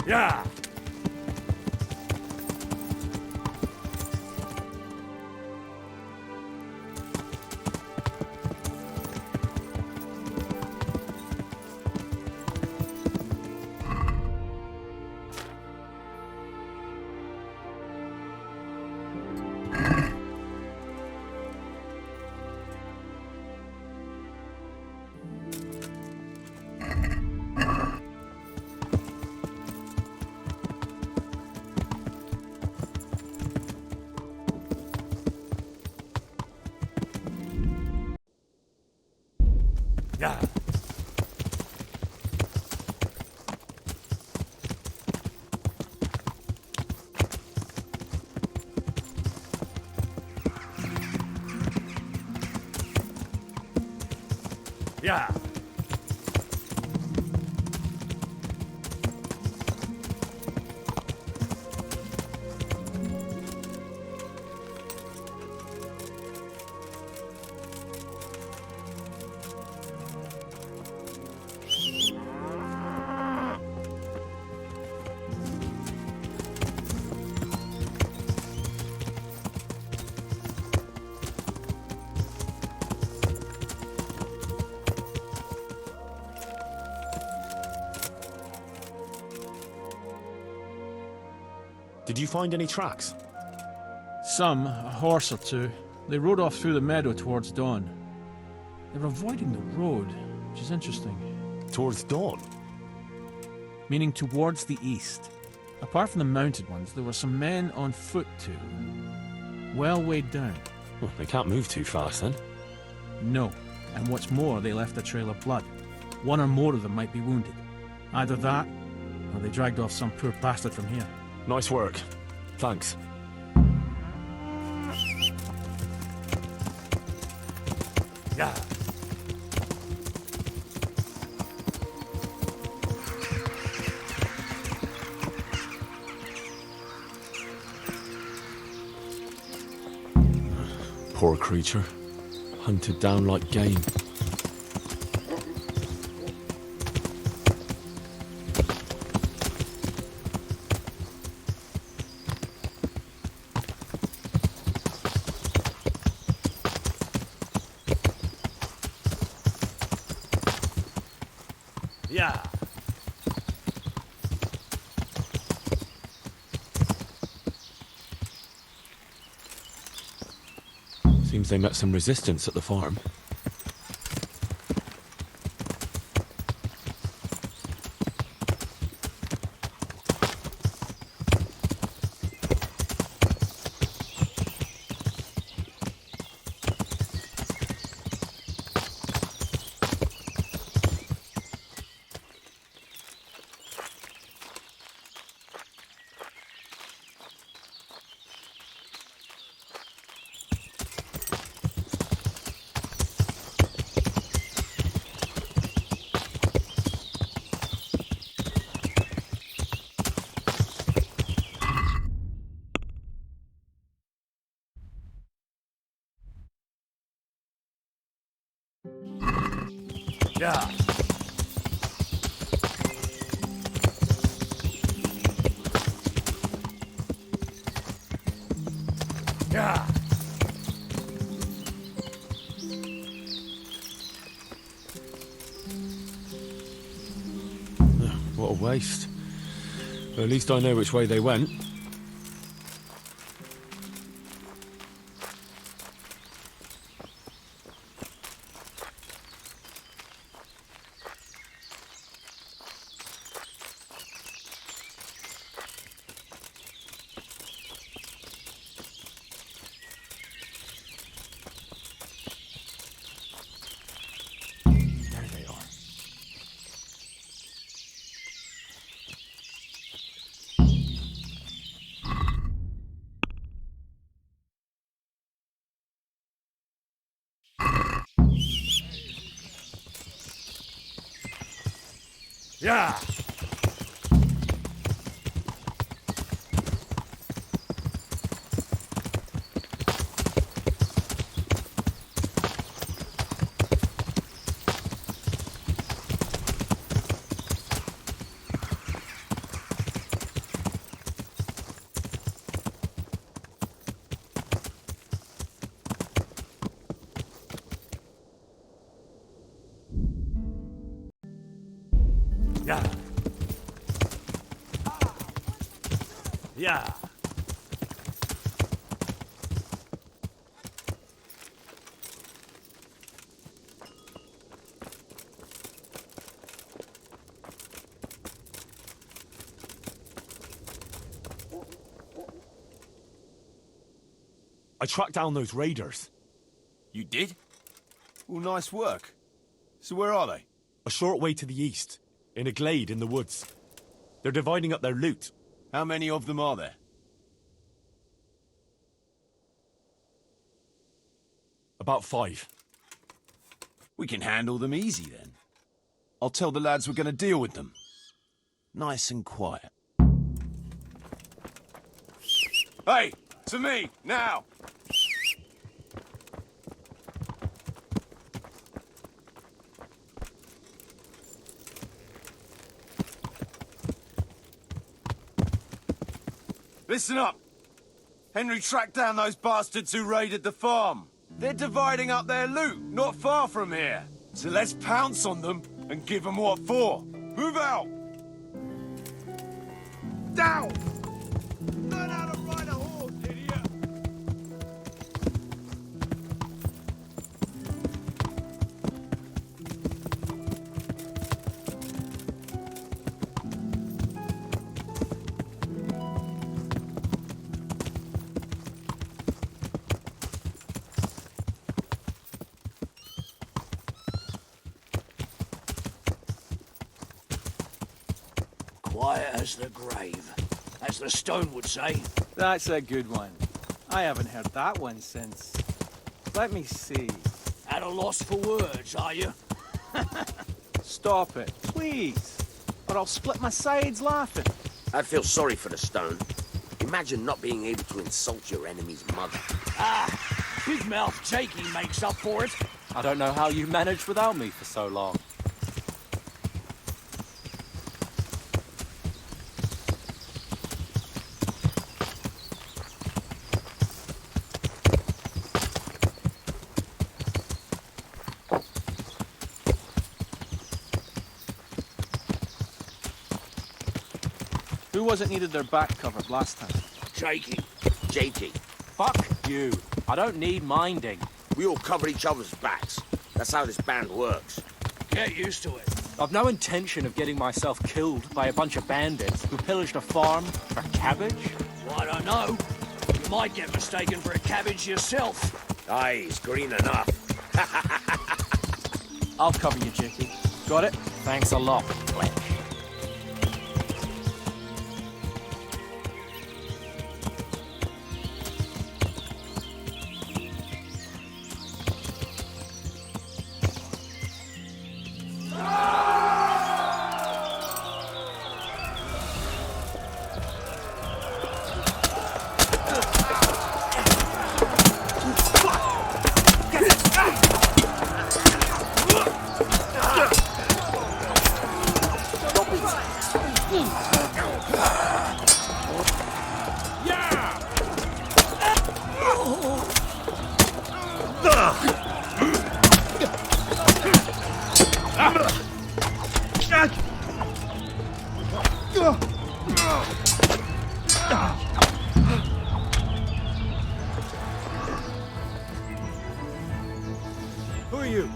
A: Yeah. Yeah. Yeah. Did you find any tracks?
G: Some, a horse or two. They rode off through the meadow towards dawn. They were avoiding the road, which is interesting.
A: Towards dawn?
G: Meaning towards the east. Apart from the mounted ones, there were some men on foot too. Well weighed down.
A: Well, they can't move too fast then.
G: No. And what's more, they left a trail of blood. One or more of them might be wounded. Either that, or they dragged off some poor bastard from here.
A: Nice work. Thanks. Yeah. Poor creature. Hunted down like game. Yeah. Seems they met some resistance at the farm.
F: Yeah. Yeah.
A: What a waste. Well, at least I know which way they went. There they are.
F: Yeah. Yeah. Yeah.
A: I tracked down those raiders.
E: You did? Well, nice work. So where are they?
A: A short way to the east, in a glade in the woods. They're dividing up their loot.
E: How many of them are there?
A: About 5.
E: We can handle them easy then. I'll tell the lads we're going to deal with them. Nice and quiet. Hey, to me, now! Listen up! Henry tracked down those bastards who raided the farm. They're dividing up their loot, not far from here. So let's pounce on them and give them what for. Move out! Down! Learn how to ride a horse, idiot!
H: Quiet as the grave, as the stone would say.
G: That's a good one. I haven't heard that one since... Let me see.
H: At a loss for words, are you?
G: Stop it, please. Or I'll split my sides laughing.
I: I feel sorry for the stone. Imagine not being able to insult your enemy's mother.
H: Ah, big mouth Jakey makes up for it.
J: I don't know how you managed without me for so long.
G: Who was it needed their back covered last time?
H: Jakey.
I: Jakey,
J: Fuck you. I don't need minding.
I: we all cover each other's backs. That's how this band works.
H: Get used to it.
J: I've no intention of getting myself killed by a bunch of bandits who pillaged a farm for cabbage.
H: Well, I don't know. You might get mistaken for a cabbage yourself.
I: Aye, he's green enough.
G: I'll cover you, Jakey. Got it?
J: Thanks a lot, Fletch.
A: Who are you?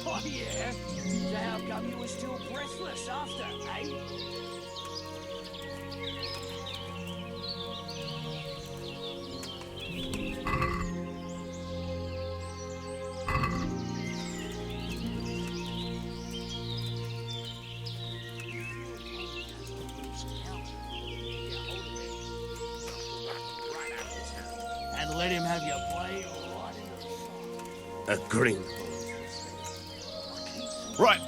H: Oh, yeah? So how come you were still breathless after, eh? And let him have your blade right in the
I: A green.
E: Right,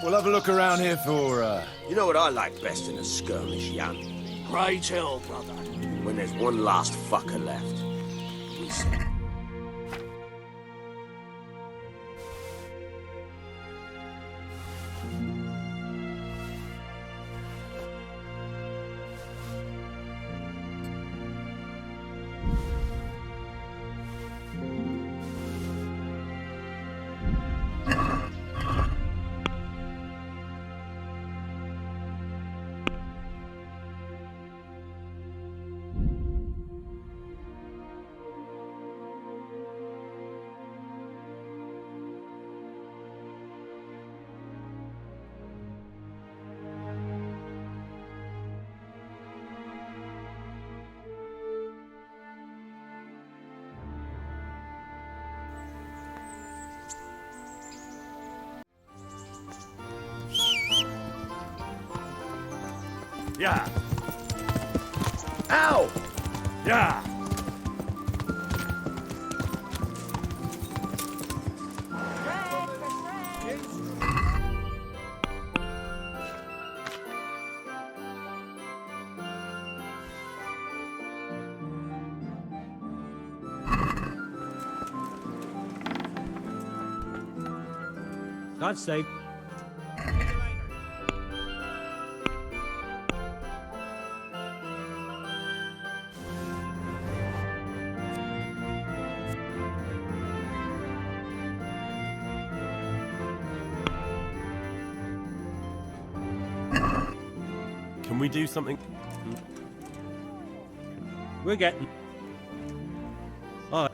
E: we'll have a look around here for,
I: You know what I like best in a skirmish, Jan?
H: Pray tell, brother.
I: When there's one last fucker left. We say.
A: Yeah. Ow! Yeah.
J: God save.
C: Can we do something?
J: We're getting. Oh.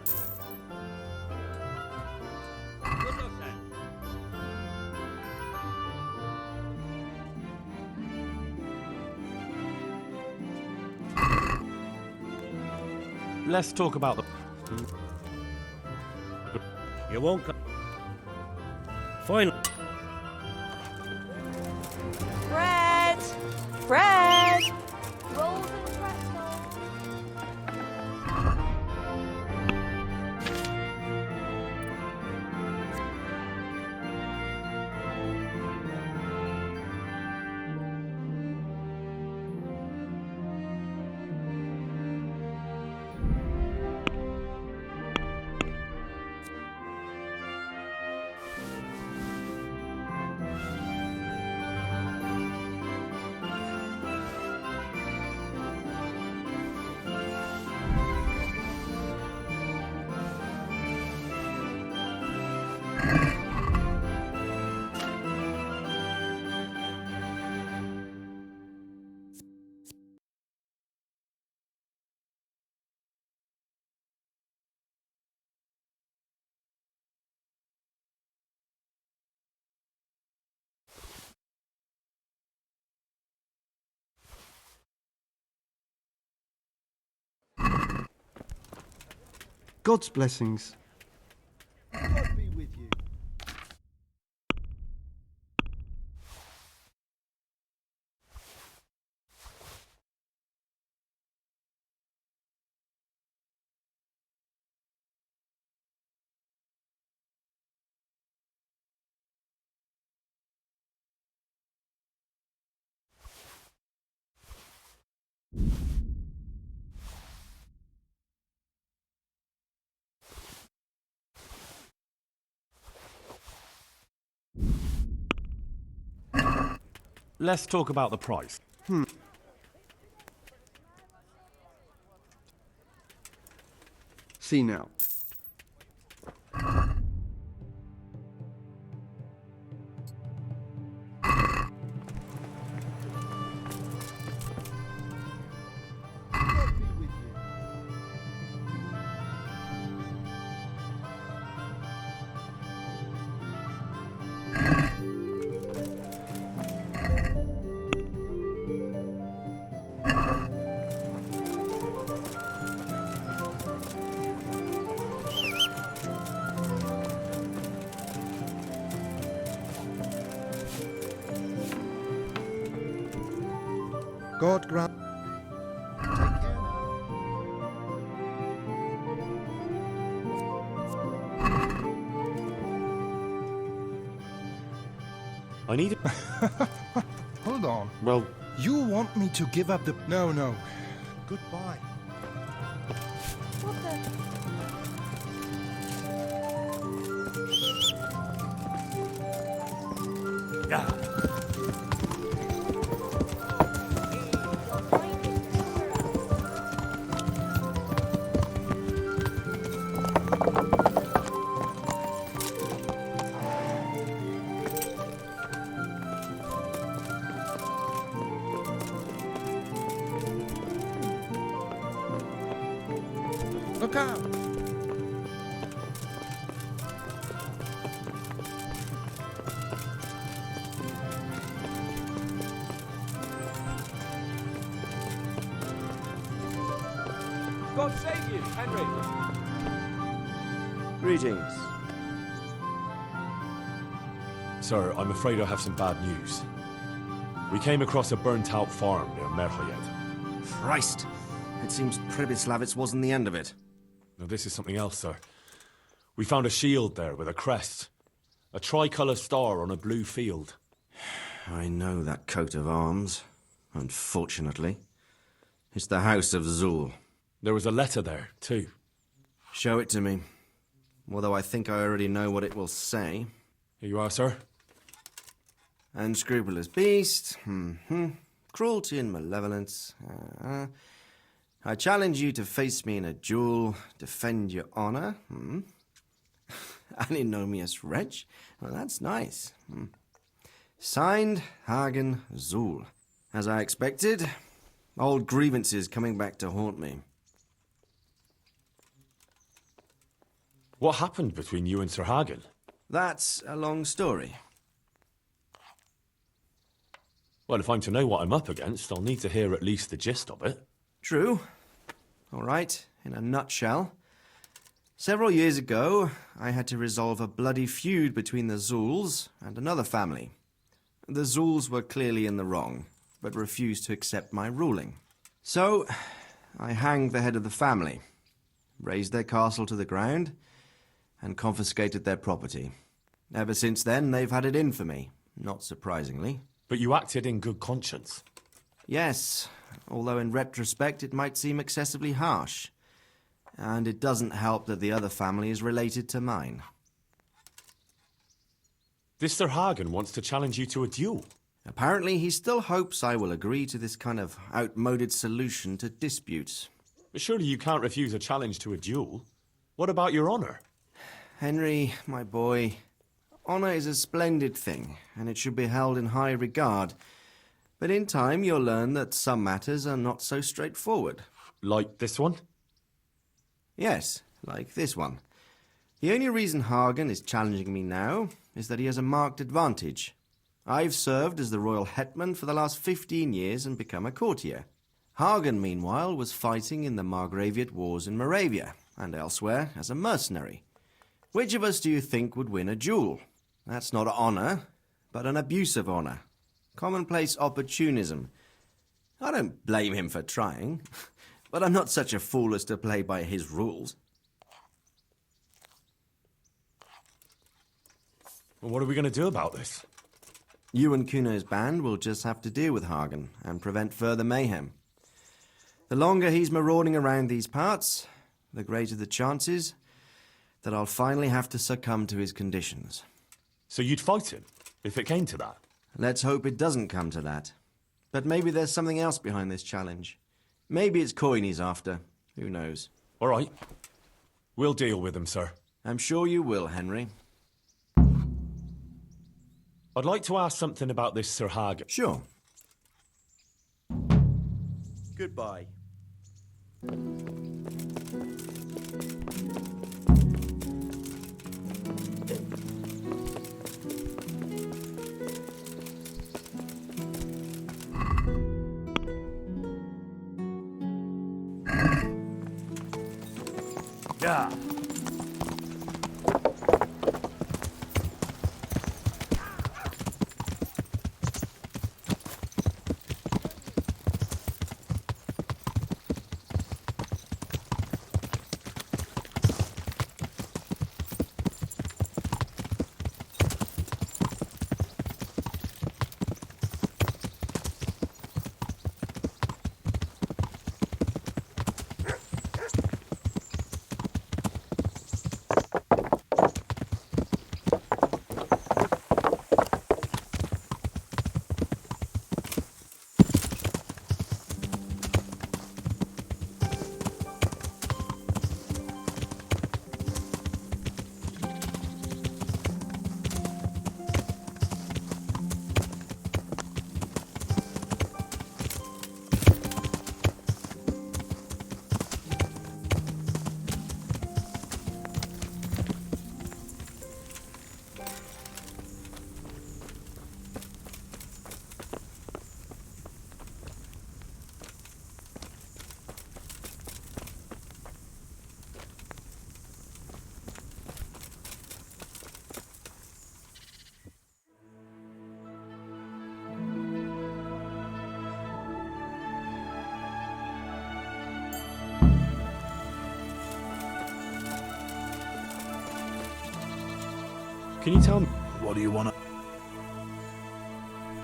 J: Good luck then.
C: Let's talk about the...
J: You won't come. Finally.
K: Fred! Fred! Rolls and pretzels.
L: God's blessings.
B: God be with you.
A: let's talk about the price.
L: See now. God grant.
A: I need it.
M: Hold on.
A: Well,
M: You want me to give up the... No, no. Goodbye.
K: What the?
M: Look out!
J: God save you, Henry.
B: Greetings.
A: sir, I'm afraid I have some bad news. We came across a burnt-out farm near Merchenary.
B: Christ! It seems Pribyslavitz wasn't the end of it.
A: No, this is something else, sir. We found a shield there with a crest. A tricolour star on a blue field.
B: I know that coat of arms, unfortunately. It's the House of Zul.
A: There was a letter there, too.
B: Show it to me. Although I think I already know what it will say.
A: Here you are, sir.
B: Unscrupulous beast. Cruelty and malevolence. I challenge you to face me in a duel, defend your honor. Antinomious wretch. Well, that's nice. Signed, Hagen Zul. As I expected, old grievances coming back to haunt me.
A: What happened between you and Sir Hagen?
B: That's a long story.
A: Well, if I'm to know what I'm up against, I'll need to hear at least the gist of it.
B: True. All right, in a nutshell. Several years ago, I had to resolve a bloody feud between the Zuls and another family. The Zuls were clearly in the wrong, but refused to accept my ruling. So, I hanged the head of the family, razed their castle to the ground, and confiscated their property. Ever since then, they've had it in for me, not surprisingly.
A: But you acted in good conscience.
B: Yes, although in retrospect it might seem excessively harsh. And it doesn't help that the other family is related to mine.
A: This Sir Hagen wants to challenge you to a duel.
B: Apparently he still hopes I will agree to this kind of outmoded solution to disputes.
A: But surely you can't refuse a challenge to a duel. What about your honor?
B: Henry, my boy, honor is a splendid thing, and it should be held in high regard. But in time you'll learn that some matters are not so straightforward.
A: Like this one?
B: Yes, like this one. The only reason Hagen is challenging me now is that he has a marked advantage. I've served as the royal hetman for the last 15 years and become a courtier. Hagen, meanwhile, was fighting in the Margraviate Wars in Moravia and elsewhere as a mercenary. Which of us do you think would win a duel? That's not honor, but an abuse of honor. Commonplace opportunism. I don't blame him for trying, but I'm not such a fool as to play by his rules.
A: Well, what are we going to do about this?
B: You and Kuno's band will just have to deal with Hagen and prevent further mayhem. The longer he's marauding around these parts, the greater the chances that I'll finally have to succumb to his conditions.
A: So you'd fight him, if it came to that?
B: Let's hope it doesn't come to that. But maybe there's something else behind this challenge. Maybe it's coin he's after. Who knows?
A: All right. We'll deal with them, sir.
B: I'm sure you will, Henry.
A: I'd like to ask something about this Sir Hagen.
B: Sure.
N: Goodbye.
H: Yeah.
A: Can you tell me,
F: What do you want to...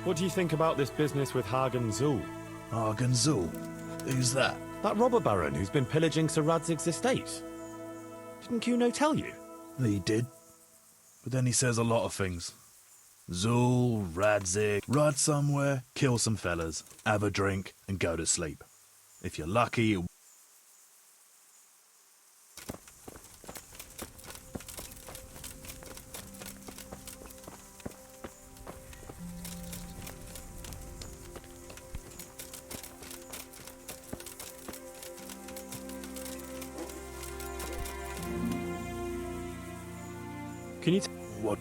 A: what do you think about this business with Hagen Zul?
F: Hagen Zul? Who's that?
A: That robber baron who's been pillaging Sir Radzig's estate. Didn't Kuno tell you?
F: He did. But then he says a lot of things. Zul, Radzig, ride somewhere, kill some fellas, have a drink, and go to sleep. If you're lucky,
A: Can you
F: what?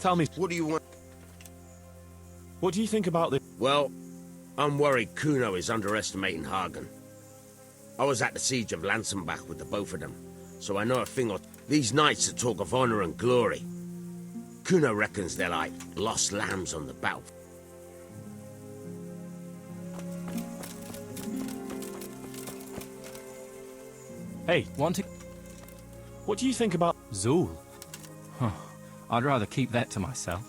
A: Tell me,
I: What do you want?
A: what do you think about this?
I: Well, I'm worried Kuno is underestimating Hagen. I was at the siege of Lansenbach with the both of them, so I know a thing or... These knights that talk of honor and glory. Kuno reckons they're like lost lambs on the battle.
A: Hey,
J: Want to...
A: what do you think about...
J: Zul? Huh. I'd rather keep that to myself.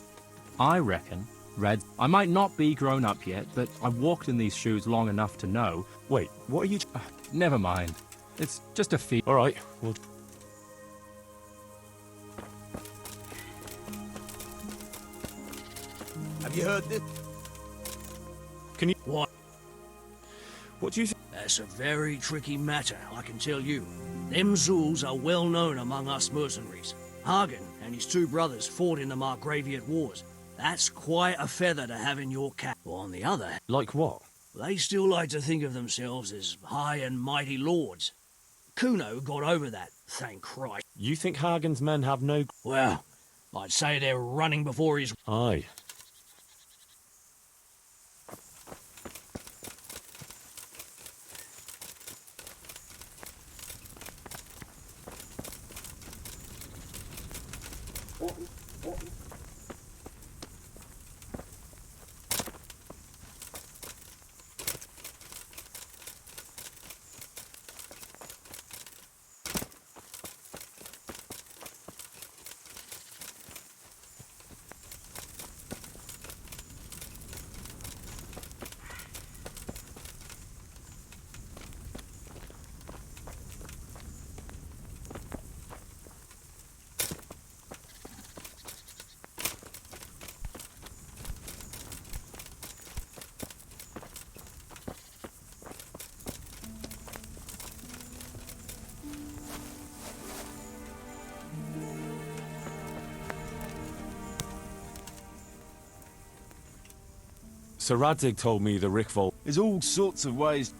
J: I reckon I might not be grown up yet, but I've walked in these shoes long enough to know...
A: Wait, what are you...
J: Never mind. It's just a fee.
A: All right, well...
I: Have you heard this?
A: Can you...
H: What?
A: What do you think?
H: That's a very tricky matter, I can tell you. Them Zuls are well known among us mercenaries. Hagen and his two brothers fought in the Margraviate Wars. That's quite a feather to have in your cap. Well, on the other hand,
A: Like what?
H: they still like to think of themselves as high and mighty lords. Kuno got over that, thank Christ.
A: You think Hagen's men have no...
H: Well, I'd say they're running before his...
A: Aye. Sir Radzig told me the Rickvolt...
E: There's all sorts of ways...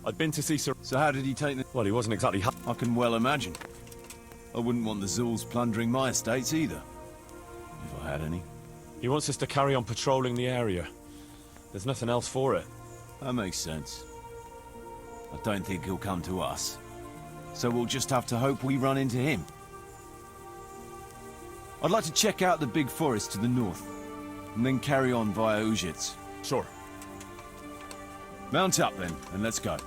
A: I'd been to see Sir...
E: So how did he take the...
A: Well, he wasn't exactly...
E: I can well imagine. I wouldn't want the Zulls plundering my estates either. If I had any.
A: He wants us to carry on patrolling the area. There's nothing else for it.
E: That makes sense. I don't think he'll come to us. So we'll just have to hope we run into him. I'd like to check out the big forest to the north, and then carry on via Ujits.
A: Sure.
E: Mount up then, and let's go.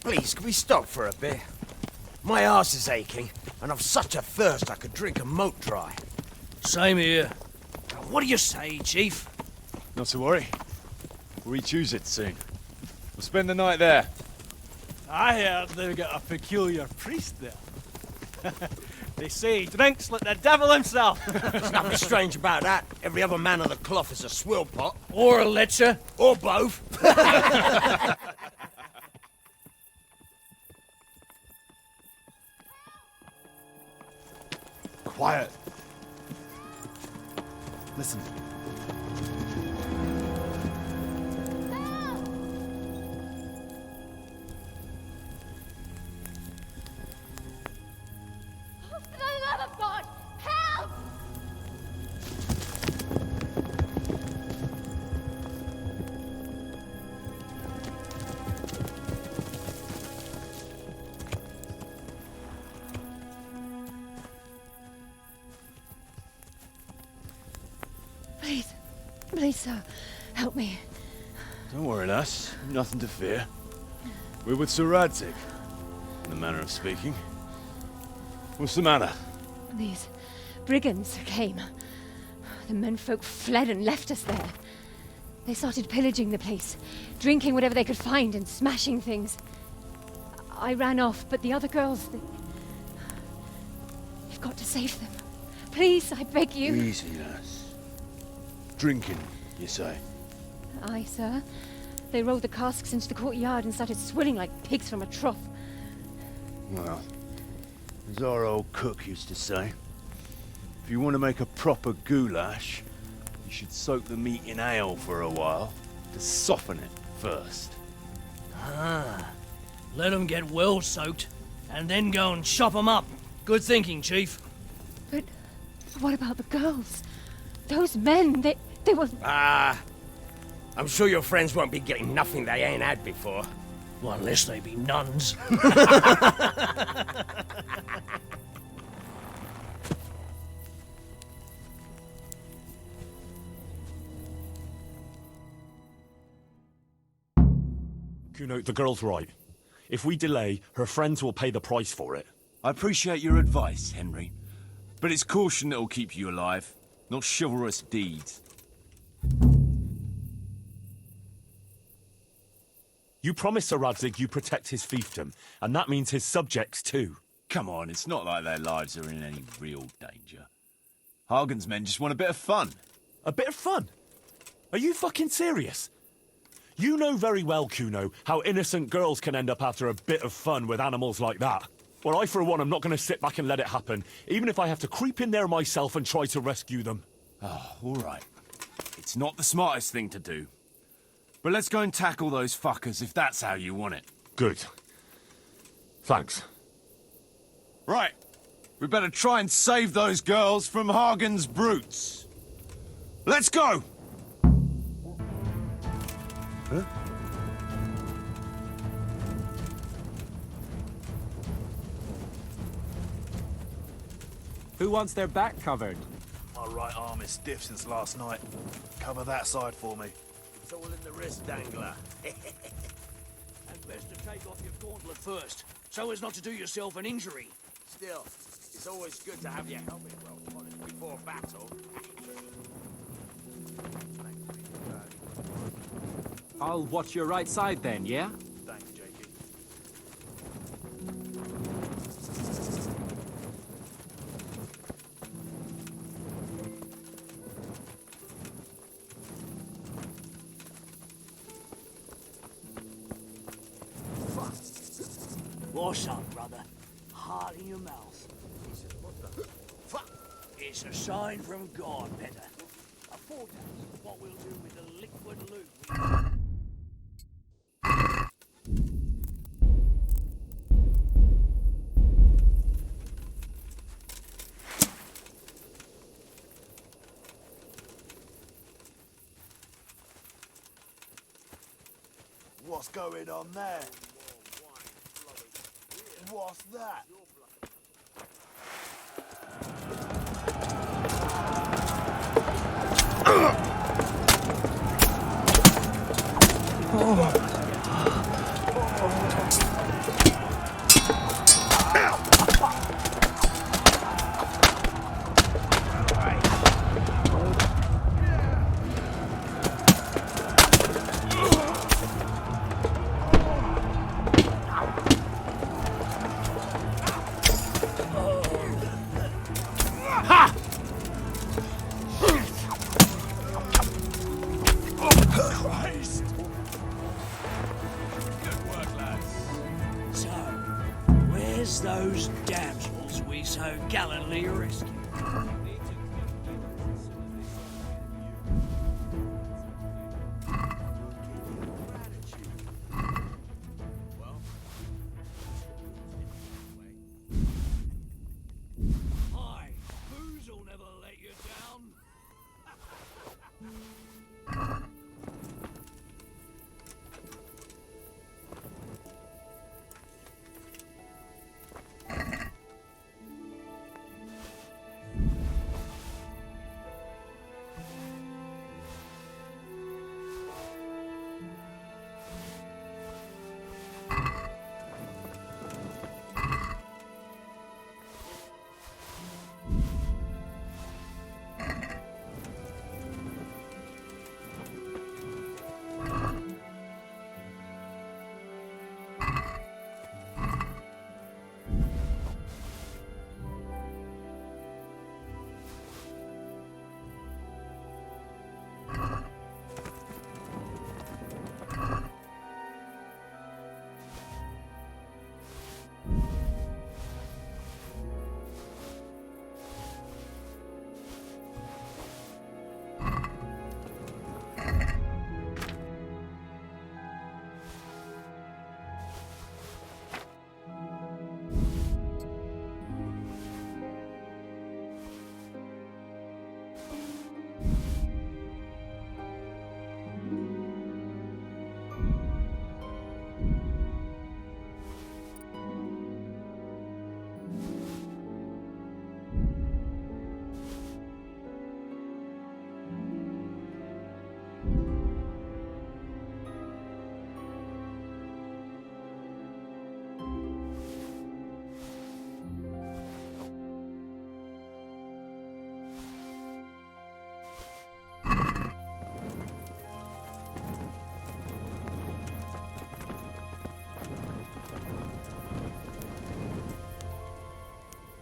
I: Please, can we stop for a bit? My arse is aching, and I've such a thirst I could drink a moat dry.
H: Same here. What do you say, Chief?
E: Not to worry. We'll choose it soon. We'll spend the night there.
G: I heard they've got a peculiar priest there. They say he drinks like the devil himself.
I: There's nothing strange about that. Every other man on the cloth is a swill pot.
H: Or a lecher.
I: Or both.
E: Quiet. Listen.
K: For the love of God, help! Please, sir, help me.
E: Don't worry, lass. Nothing to fear. We're with Sir Radzig, in the manner of speaking. What's the matter?
K: These brigands came. The menfolk fled and left us there. They started pillaging the place, drinking whatever they could find and smashing things. I ran off, but the other girls, You've got to save them. Please, I beg you.
E: Easy, lass. Drinking, you say?
K: Aye, sir. They rolled the casks into the courtyard and started swilling like pigs from a trough.
E: Well, as our old cook used to say, if you want to make a proper goulash, you should soak the meat in ale for a while to soften it first.
H: Ah, let them get well soaked, and then go and chop them up. Good thinking, Chief.
K: But what about the girls? Those men, they were...
I: I'm sure your friends won't be getting nothing they ain't had before.
H: Well, unless they be nuns.
A: Kuno, the girl's right. If we delay, her friends will pay the price for it.
E: I appreciate your advice, Henry, but it's caution that'll keep you alive, not chivalrous deeds.
A: You promised Sir Radzig you protect his fiefdom, and that means his subjects too.
E: Come on, it's not like their lives are in any real danger. Hagen's men just want a bit of fun.
A: A bit of fun? Are you fucking serious? You know very well, Kuno, how innocent girls can end up after a bit of fun with animals like that. Well, I, for one, am not going to sit back and let it happen, even if I have to creep in there myself and try to rescue them.
E: Oh, all right. It's not the smartest thing to do. But let's go and tackle those fuckers if that's how you want it.
A: Good. Thanks.
E: Right. We better try and save those girls from Hagen's brutes. Let's go! Huh?
J: Who wants their back covered?
F: My right arm is stiff since last night. Cover that side for me.
I: It's all in the wrist dangler.
H: And best to take off your gauntlet first, so as not to do yourself an injury.
I: Still, it's always good to have your helmet well polished before battle.
J: I'll watch your right side then, yeah?
F: Thanks, Jakey.
H: What's up, brother? Heart in your mouth. It's a sign from God, Petter. A foretaste of what we'll do with the liquid loot.
F: What's going on there? What's that?
H: Those damsels we so gallantly rescued. Hi, booze will never let you down.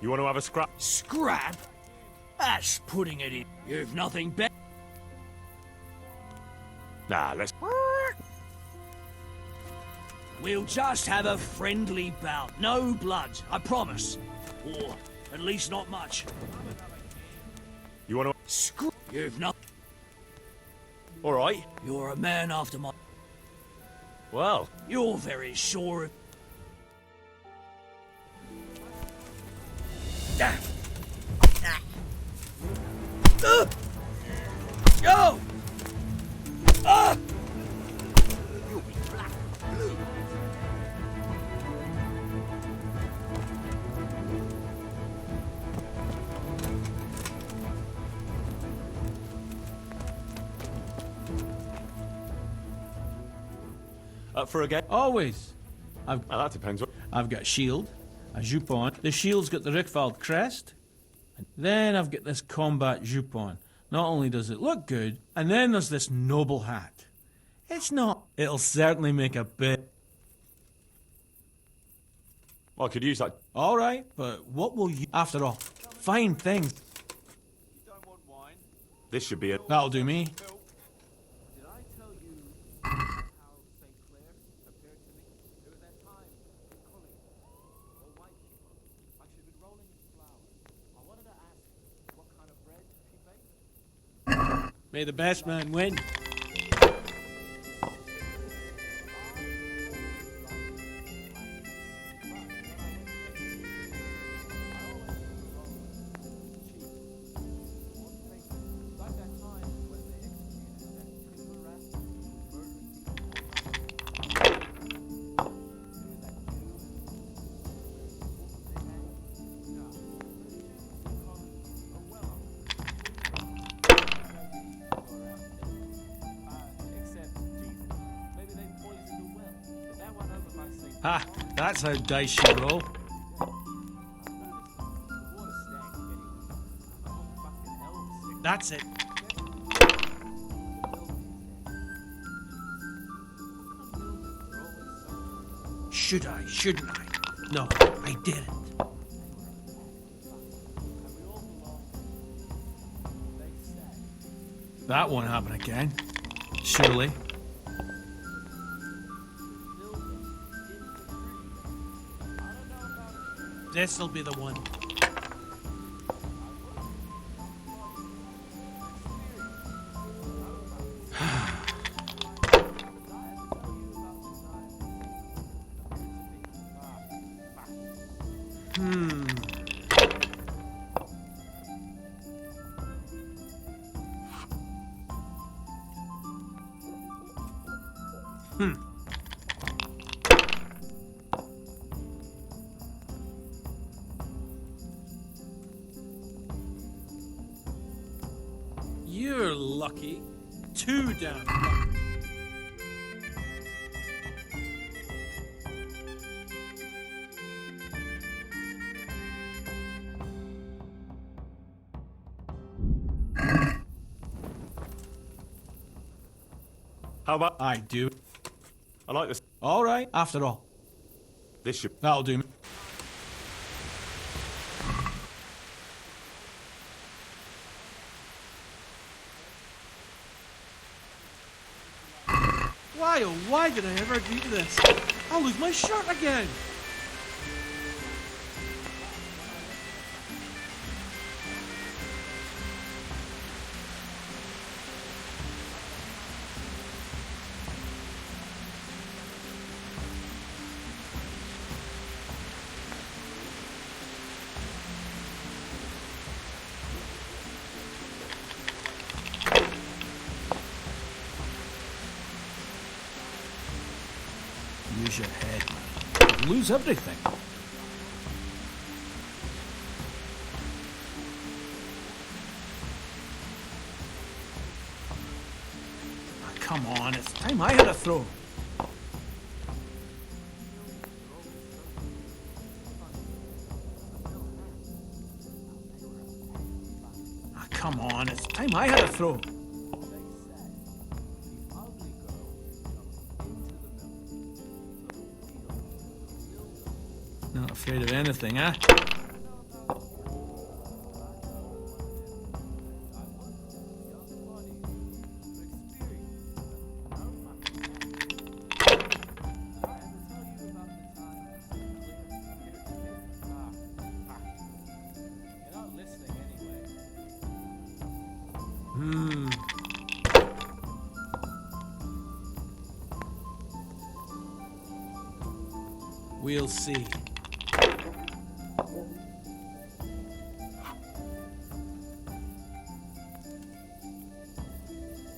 A: You want to have a scrap?
H: Scrap? That's putting it in. You've nothing better.
A: Nah, let's...
H: We'll just have a friendly bout. No blood, I promise. Or at least not much.
A: You want to...
H: Screw. You've not...
A: All right.
H: You're a man after my...
A: Well...
H: You're very sure of... Yo!
I: You'll be black and blue.
A: For a game?
G: Always.
A: Well, that depends.
G: I've got a shield, a jupon. The shield's got the Rickvald crest. And then I've got this combat jupon. Not only does it look good, and then there's this noble hat. It's not. It'll certainly make a bit.
A: I could use that.
G: All right, but what will you... After all, fine things.
A: This should be it.
G: That'll do me. May the best man win. Ha! That's how dice should roll. That's it. Should I? Shouldn't I? No, I didn't. That won't happen again. Surely. This'll be the one. You're lucky. Too damn lucky.
A: How about...
G: I do.
A: I like this.
G: All right, after all.
A: This should...
G: That'll do me. Why, oh why did I ever agree to this? I'll lose my shirt again! Use your head, man. You'll lose everything. Ah, come on, it's time I had a throw. Ah, come on, it's time I had a throw. Not afraid of anything, huh? We'll see.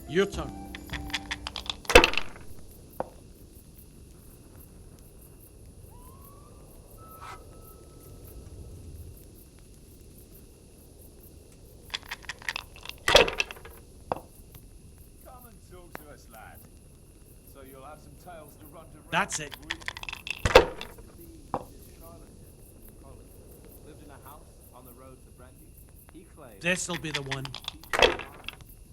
G: Your turn.
E: Come and talk to us, lad. So
F: you'll have some tales to run to.
G: That's it.
J: Lived in a house on the road to Brandy. He claimed
G: This'll be the one.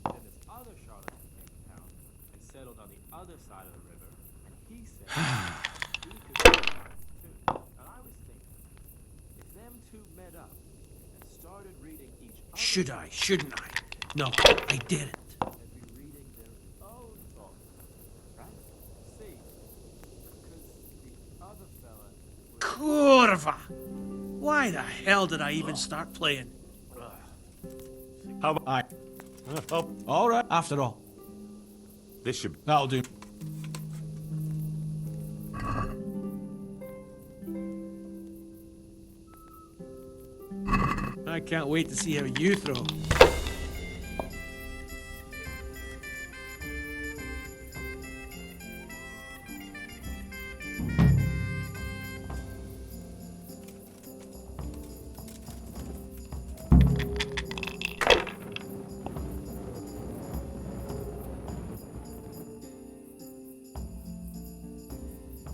J: then this other charlatan came to town and settled on the other side of the river, and he said he could be charlatans too. And I was thinking, if them two met up and started reading each other,
G: Should I? Shouldn't I? No, I didn't.
J: they'd be reading their own thoughts, right? See, because the other fella
G: Curva! Why the hell did I even start playing?
A: How about...
G: Aye.
A: Oh,
G: All right. After all,
A: this should...
G: that'll do. I can't wait to see how you throw.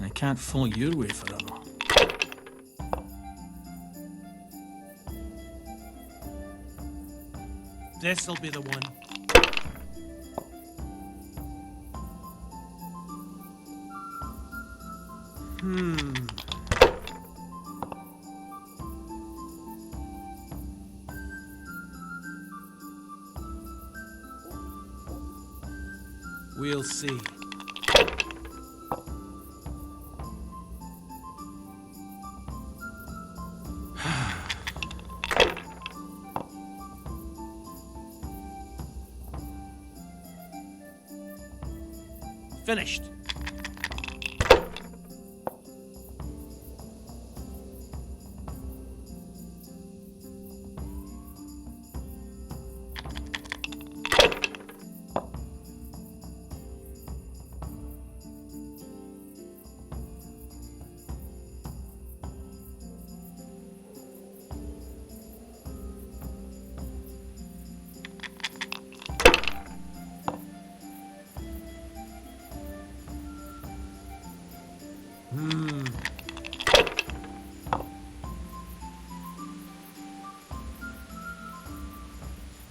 G: I can't follow your way forever. This'll be the one. We'll see. Finished.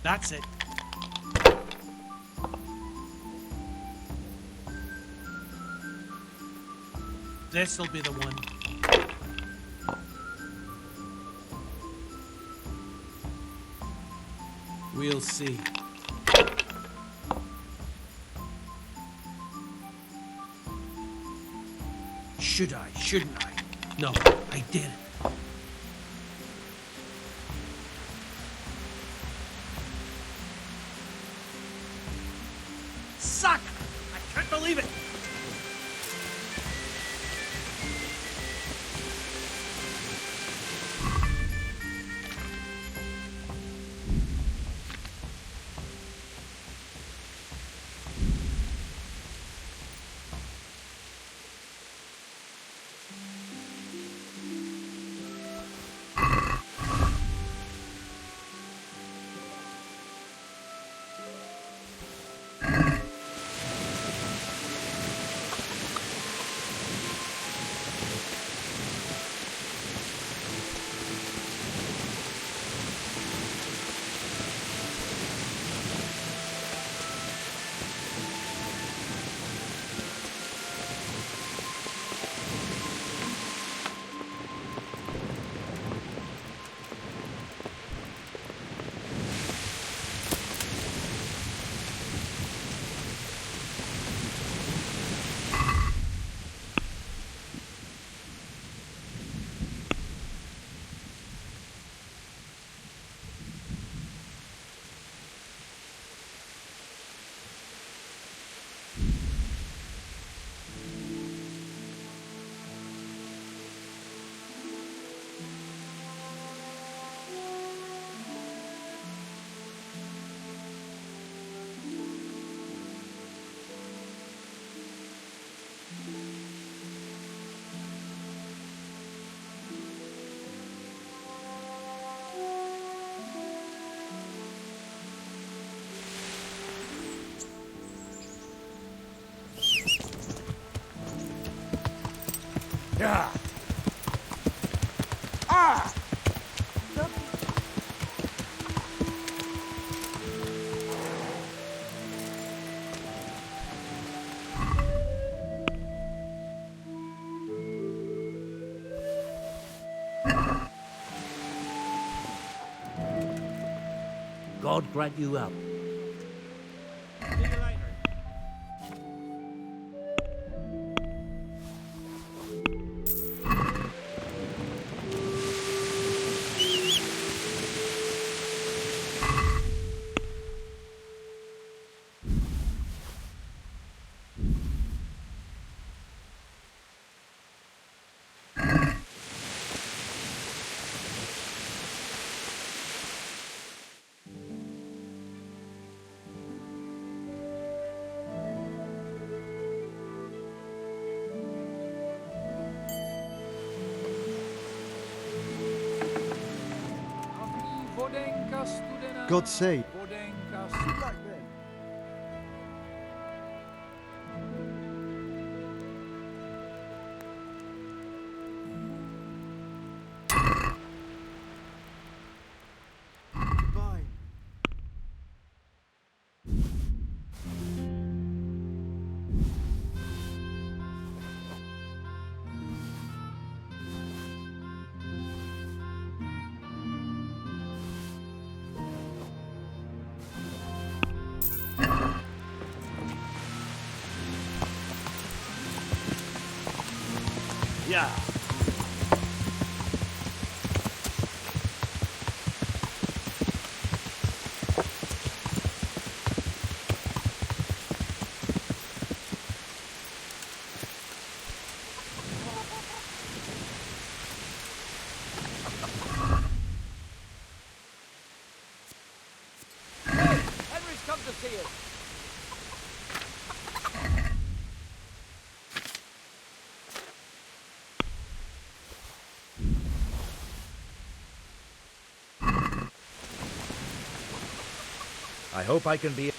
G: That's it. This'll be the one. We'll see. Should I? Shouldn't I? No, I didn't. Suck! I can't believe it!
A: Yeah.
H: God grant you help.
J: See you later.
L: God save. Goodbye.
A: Yeah.
H: Henry's come to see us.
N: I hope I can be...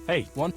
A: Hey,
G: One.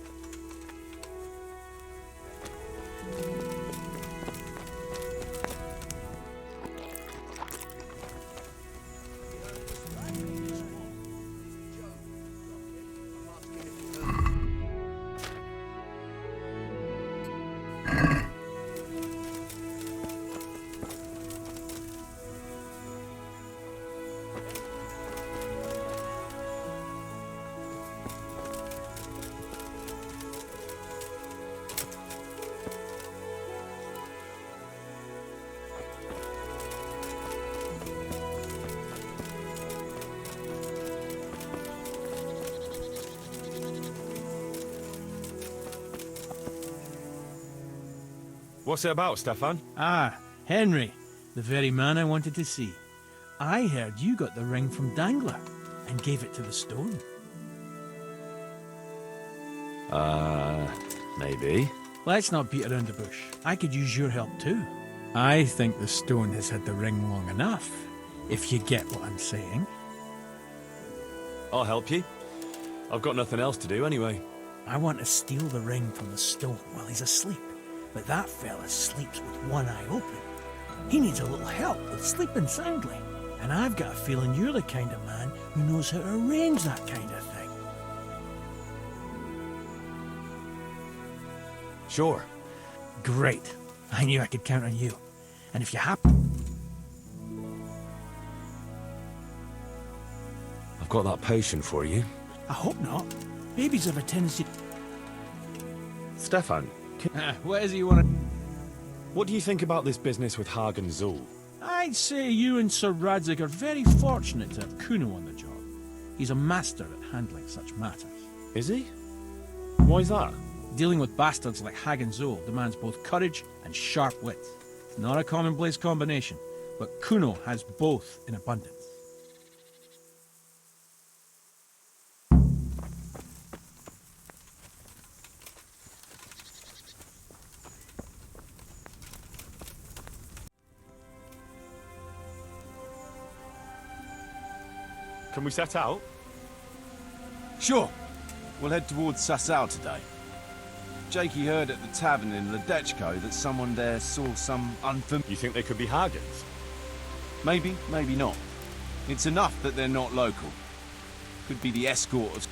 A: what's it about, Stefan?
G: Ah, Henry, the very man I wanted to see. I heard you got the ring from Dangler and gave it to the stone.
A: Maybe.
G: Let's not beat around the bush. I could use your help too. I think the stone has had the ring long enough, if you get what I'm saying.
A: I'll help you. I've got nothing else to do anyway.
G: I want to steal the ring from the stone while he's asleep, but that fella sleeps with one eye open. He needs a little help with sleeping soundly, and I've got a feeling you're the kind of man who knows how to arrange that kind of thing.
A: Sure.
G: Great. I knew I could count on you. And if you happen...
A: I've got that potion for you.
G: I hope not. Babies have a tendency...
A: Stefan,
G: what is it you want to...
A: what do you think about this business with Hagen Zul?
G: I'd say you and Sir Radzig are very fortunate to have Kuno on the job. He's a master at handling such matters.
A: Is he? Why's that?
G: Dealing with bastards like Hagen Zul demands both courage and sharp wit. It's not a commonplace combination, but Kuno has both in abundance.
A: Can we set out?
O: Sure. We'll head towards Sasau today. Jakey heard at the tavern in Ledechko that someone there saw some unfamiliar...
A: You think they could be Hagens?
O: Maybe, maybe not. It's enough that they're not local. Could be the escort of...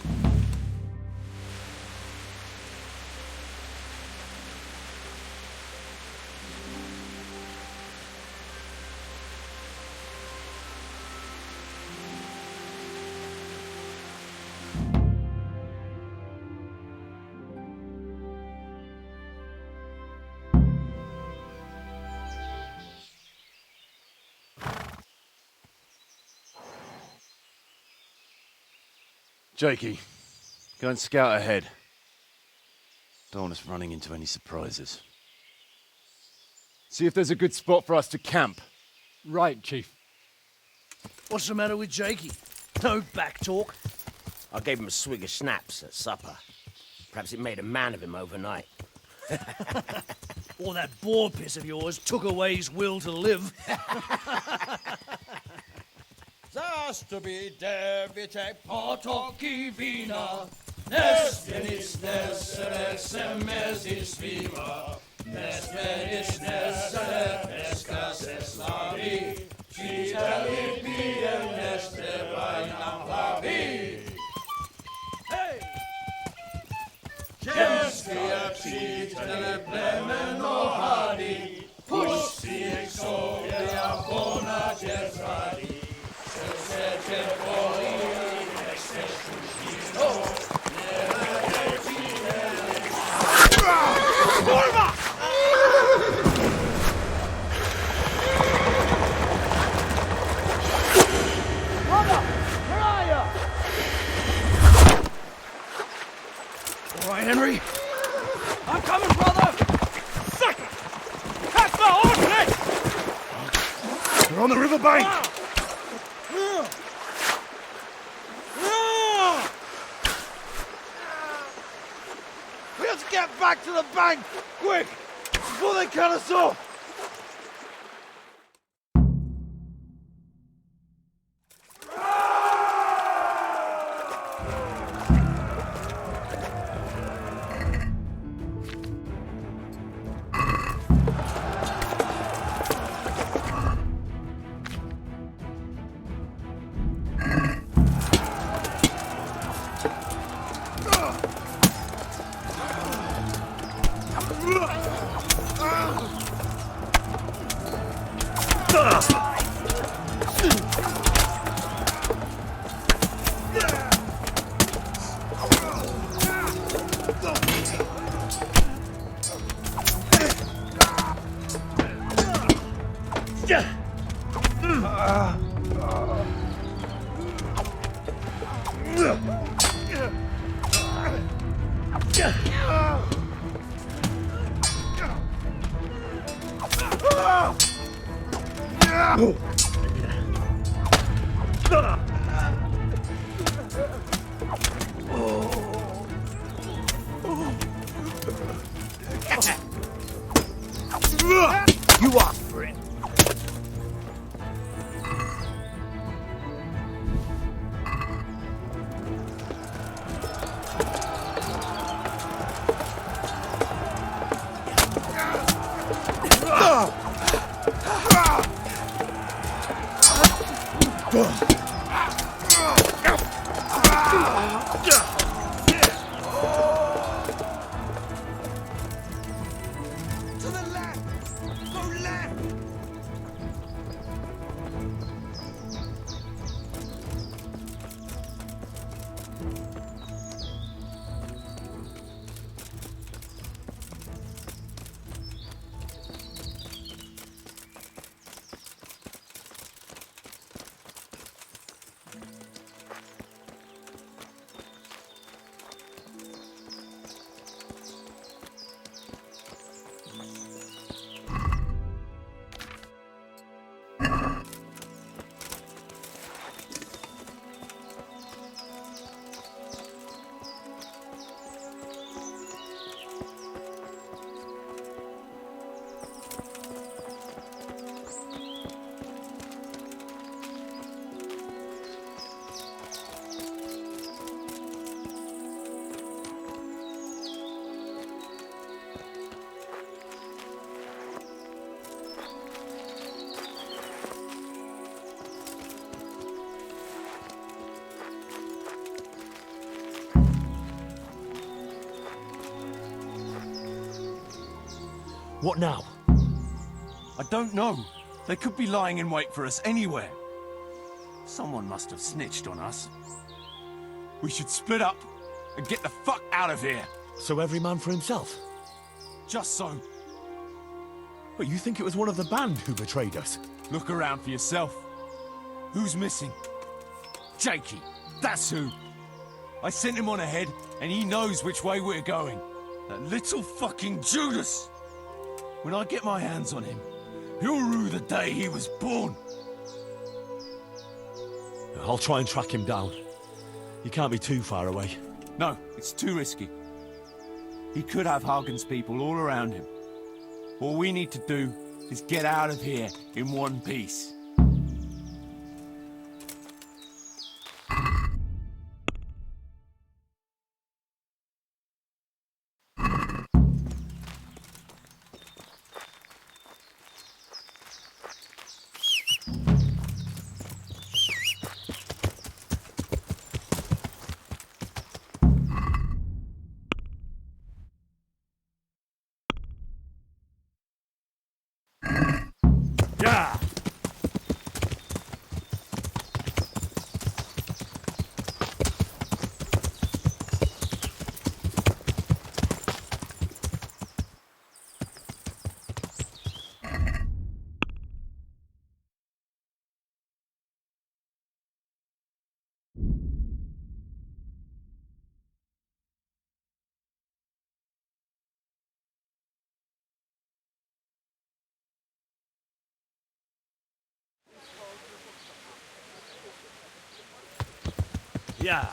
E: Jakey, go and scout ahead. Don't want us running into any surprises. See if there's a good spot for us to camp.
D: Right, Chief.
H: What's the matter with Jakey? No back talk.
I: I gave him a swig of schnapps at supper. Perhaps it made a man of him overnight.
H: Or that boar piss of yours took away his will to live.
P: Zastubi devite potoki vina, Nestenis nesere semezis viva, Nestenis nesere pescas eslavi, Citali piem neste vainam plavi. Hey! Gestia citele plemeno hadi, Pusti exovia bona gesradi,
H: All right, Henry. I'm coming, brother! Second! Casper, horse!
E: We're on the riverbank!
P: We have to get back to the bank, quick, before they cut us off.
I: You asked for it.
A: What now?
O: I don't know. They could be lying in wait for us anywhere. Someone must have snitched on us. We should split up and get the fuck out of here.
A: So every man for himself?
O: Just so.
A: But you think it was one of the band who betrayed us?
O: Look around for yourself. Who's missing? Jakey. That's who. I sent him on ahead, and he knows which way we're going. That little fucking Judas! When I get my hands on him, he'll rue the day he was born.
A: I'll try and track him down. He can't be too far away.
O: No, it's too risky. He could have Hagen's people all around him. All we need to do is get out of here in one piece.
A: Yeah.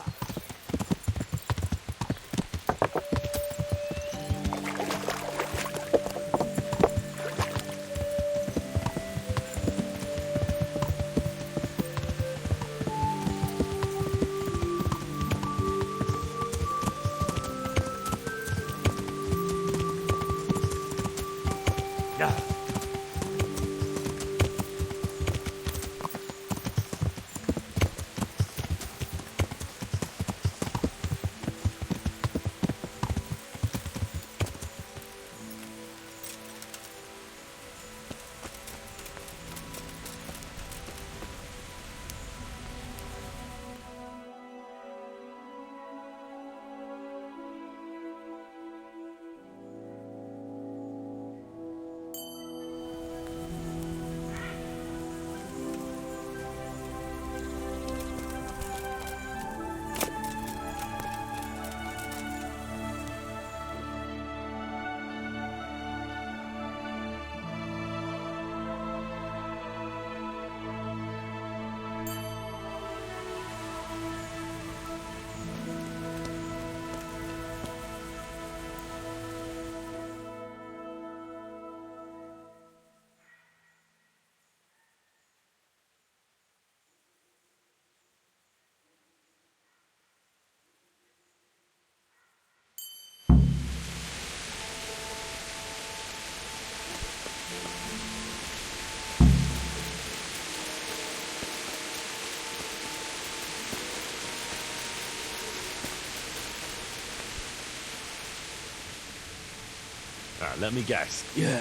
A: Let me guess.
H: Yeah.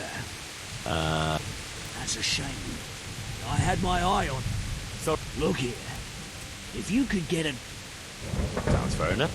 H: That's a shame. I had my eye on it.
A: So,
H: look here. If you could get a...
A: Sounds fair enough.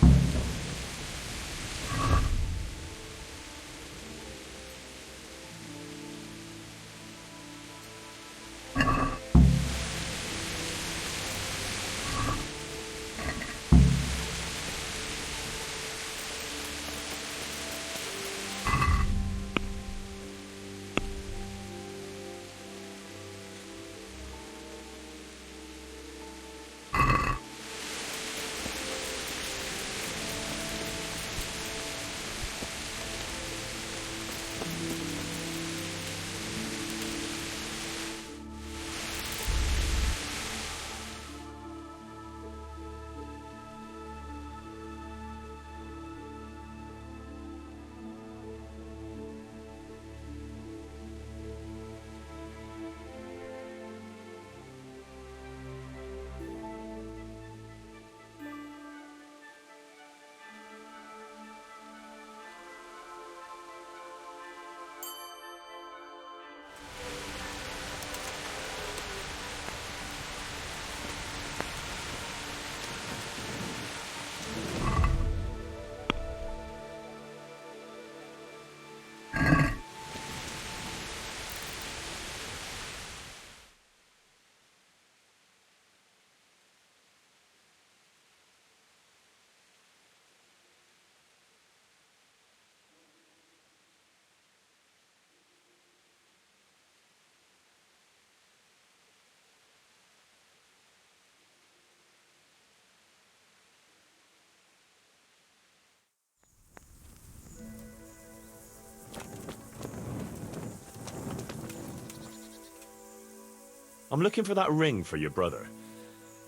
A: I'm looking for that ring for your brother.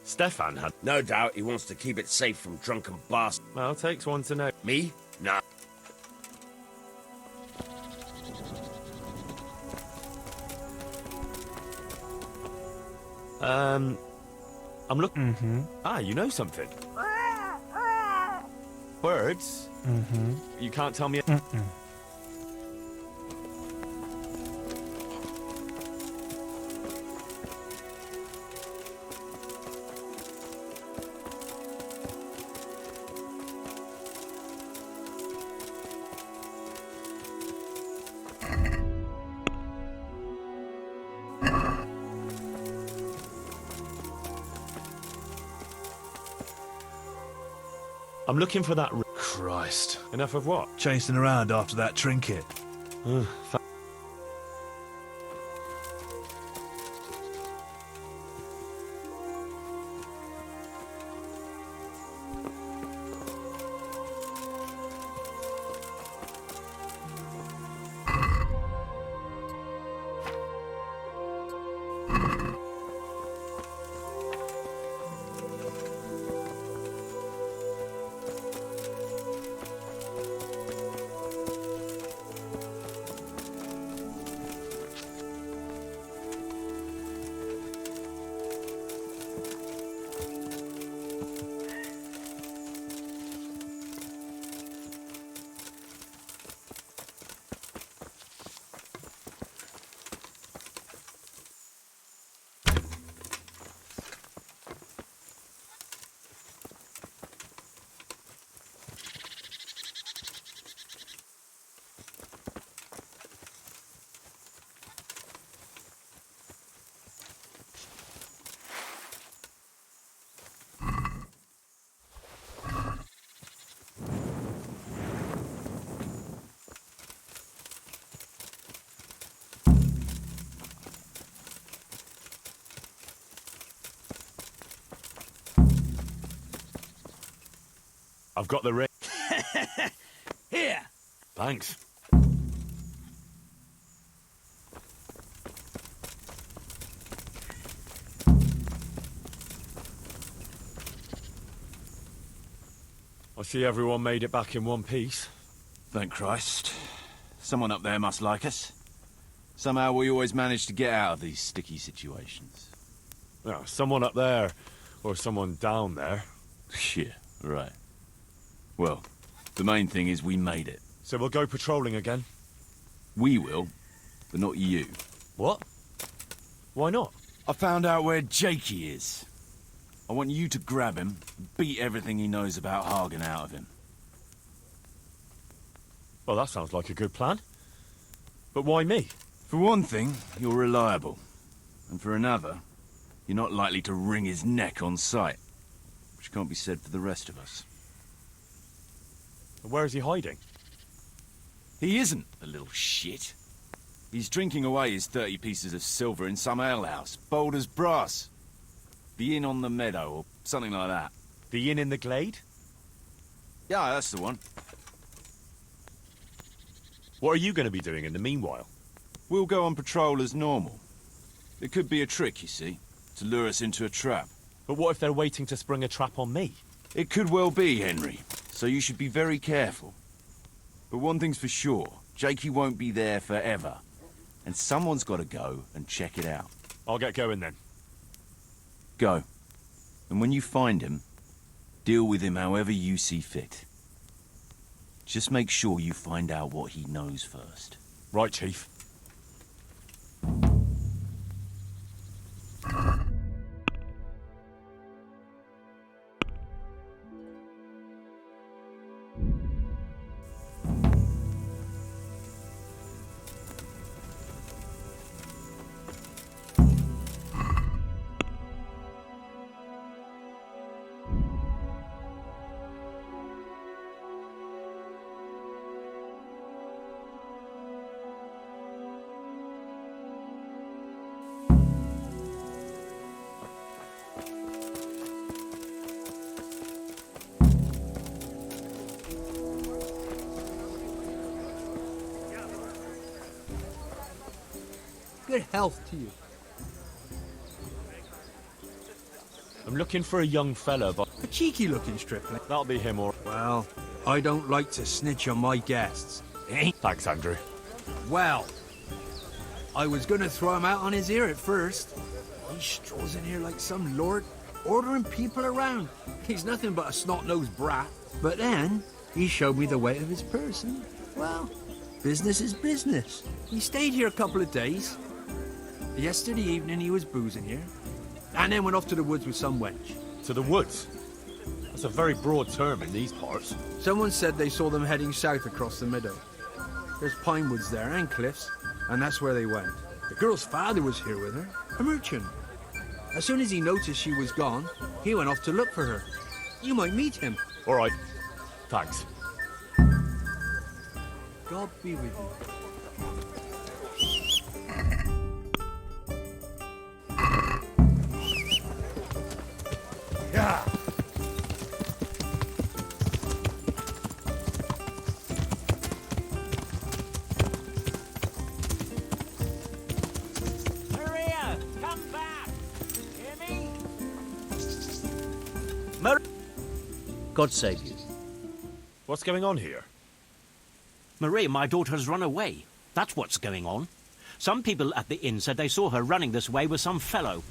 A: Stefan had...
I: No doubt he wants to keep it safe from drunken bastards.
A: Well, takes one to know.
I: Me? Nah.
A: I'm looking... Ah, you know something. Birds? You can't tell me... I'm looking for that...
F: Christ.
A: Enough of what?
F: Chasing around after that trinket. I've got the ring.
H: Here.
A: Thanks. I see everyone made it back in one piece.
E: Thank Christ. Someone up there must like us. Somehow we always manage to get out of these sticky situations.
A: Yeah, someone up there, or someone down there.
E: Yeah, right. Well, the main thing is we made it.
A: So we'll go patrolling again?
E: We will, but not you.
A: What? Why not?
E: I found out where Jakey is. I want you to grab him, beat everything he knows about Hagen out of him.
A: Well, that sounds like a good plan. But why me?
E: For one thing, you're reliable. And for another, you're not likely to wring his neck on sight. Which can't be said for the rest of us.
A: Where is he hiding?
E: He isn't, the little shit. He's drinking away his 30 pieces of silver in some alehouse, bold as brass. The Inn on the Meadow, or something like that.
A: The Inn in the Glade?
E: Yeah, that's the one.
A: What are you going to be doing in the meanwhile?
E: We'll go on patrol as normal. It could be a trick, you see, to lure us into a trap.
A: But what if they're waiting to spring a trap on me?
E: It could well be, Henry, so you should be very careful. But one thing's for sure, Jakey won't be there forever. And someone's got to go and check it out.
A: I'll get going then.
E: Go. And when you find him, deal with him however you see fit. Just make sure you find out what he knows first.
A: Right, Chief.
Q: Good health to you.
A: I'm looking for a young fella, but...
Q: A cheeky-looking stripling.
A: That'll be him or...
Q: Well, I don't like to snitch on my guests. Eh?
A: Thanks, Andrew.
Q: Well, I was gonna throw him out on his ear at first. He strolls in here like some lord, ordering people around. He's nothing but a snot-nosed brat. But then, he showed me the weight of his person. Well, business is business. He stayed here a couple of days. Yesterday evening he was boozing here, and then went off to the woods with some wench.
A: To the woods? That's a very broad term in these parts.
Q: Someone said they saw them heading south across the meadow. There's pine woods there and cliffs, and that's where they went. The girl's father was here with her, a merchant. As soon as he noticed she was gone, he went off to look for her. You might meet him.
A: All right. Thanks.
Q: God be with you.
A: Yeah.
H: Maria, come back. Hear me?
R: God save you.
A: What's going on here?
R: Marie, my daughter's run away. That's what's going on. Some people at the inn said they saw her running this way with some fellow.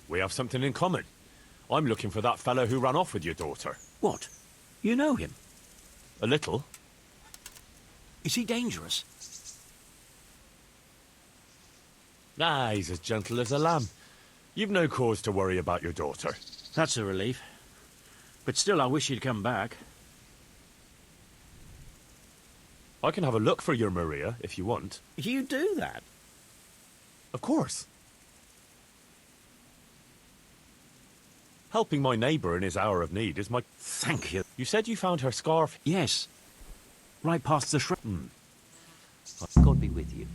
A: We have something in common. I'm looking for that fellow who ran off with your daughter.
R: What? You know him?
A: A little.
R: Is he dangerous?
A: Ah, he's as gentle as a lamb. You've no cause to worry about your daughter.
R: That's a relief. But still, I wish he'd come back.
A: I can have a look for your Maria, if you want.
R: You do that?
A: Of course. Helping my neighbour in his hour of need is my...
R: Thank you.
A: You said you found her scarf?
R: Yes. Right past the shrub. God be with you.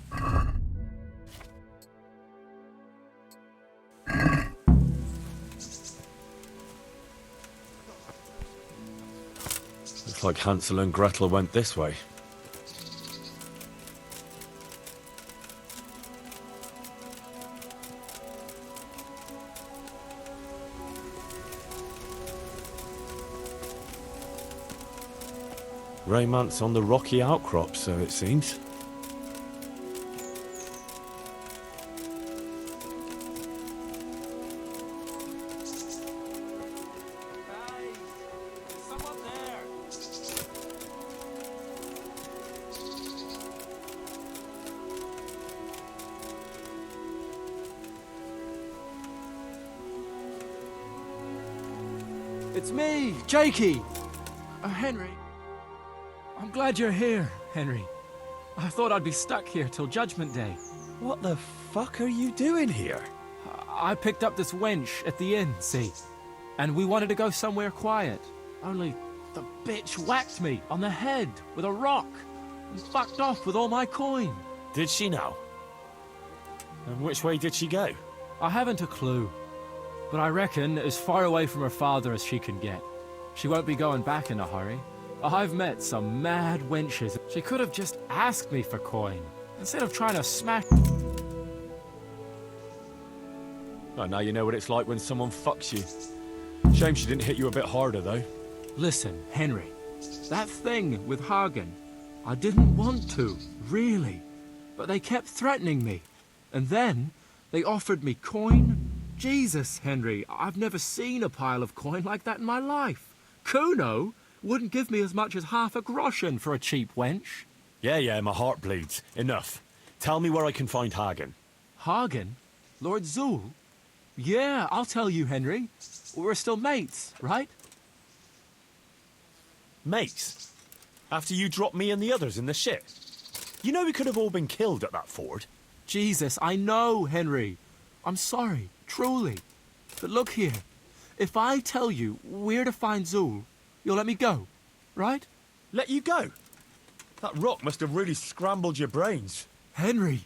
A: Looks like Hansel and Gretel went this way. Romance on the rocky outcrop, so it seems.
D: It's me, Jakey! Henry. I'm glad you're here, Henry. I thought I'd be stuck here till Judgment Day.
A: What the fuck are you doing here?
D: I picked up this wench at the inn, see? And we wanted to go somewhere quiet. Only the bitch whacked me on the head with a rock and fucked off with all my coin.
A: Did she now? And which way did she go?
D: I haven't a clue, but I reckon as far away from her father as she can get. She won't be going back in a hurry. I've met some mad wenches. She could have just asked me for coin, instead of trying to smack...
A: Oh, now you know what it's like when someone fucks you. Shame she didn't hit you a bit harder, though.
D: Listen, Henry, that thing with Hagen, I didn't want to, really. But they kept threatening me. And then, they offered me coin. Jesus, Henry, I've never seen a pile of coin like that in my life. Kuno wouldn't give me as much as half a groschen for a cheap wench.
A: Yeah, my heart bleeds. Enough. Tell me where I can find Hagen.
D: Hagen? Lord Zool? Yeah, I'll tell you, Henry. We're still mates, right?
A: Mates? After you dropped me and the others in the ship? You know we could have all been killed at that ford.
D: Jesus, I know, Henry. I'm sorry, truly. But look here. If I tell you where to find Zool, you'll let me go, right?
A: Let you go? That rock must have really scrambled your brains.
D: Henry,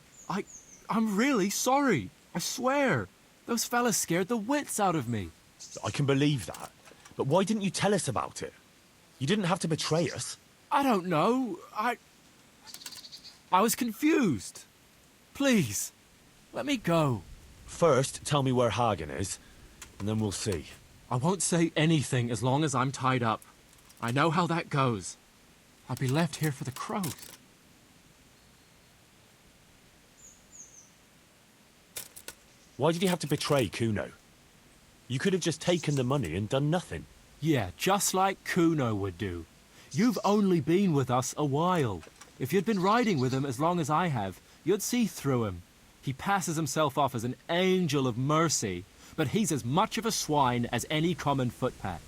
D: I'm really sorry. I swear. Those fellas scared the wits out of me.
A: I can believe that. But why didn't you tell us about it? You didn't have to betray us.
D: I don't know. I was confused. Please, let me go.
A: First, tell me where Hagen is, and then we'll see.
D: I won't say anything as long as I'm tied up. I know how that goes. I'll be left here for the crows.
A: Why did you have to betray Kuno? You could have just taken the money and done nothing.
D: Yeah, just like Kuno would do. You've only been with us a while. If you'd been riding with him as long as I have, you'd see through him. He passes himself off as an angel of mercy, but he's as much of a swine as any common footpad.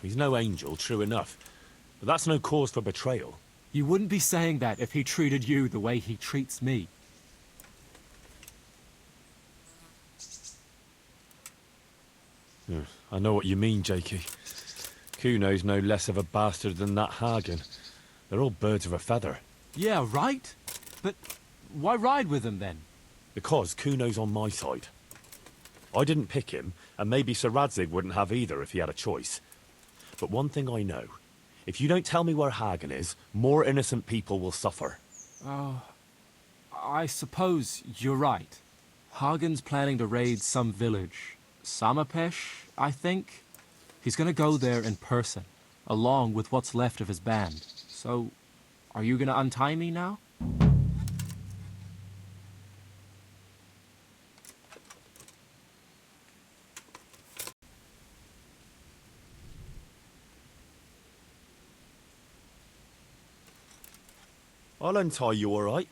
A: He's no angel, true enough. But that's no cause for betrayal.
D: You wouldn't be saying that if he treated you the way he treats me.
A: I know what you mean, Jakey. Kuno's no less of a bastard than that Hagen. They're all birds of a feather.
D: Yeah, right? But why ride with him then?
A: Because Kuno's on my side. I didn't pick him, and maybe Sir Radzig wouldn't have either if he had a choice. But one thing I know. If you don't tell me where Hagen is, more innocent people will suffer.
D: I suppose you're right. Hagen's planning to raid some village. Samapesh, I think. He's gonna go there in person, along with what's left of his band. So, are you gonna untie me now?
A: I'll untie you, all right?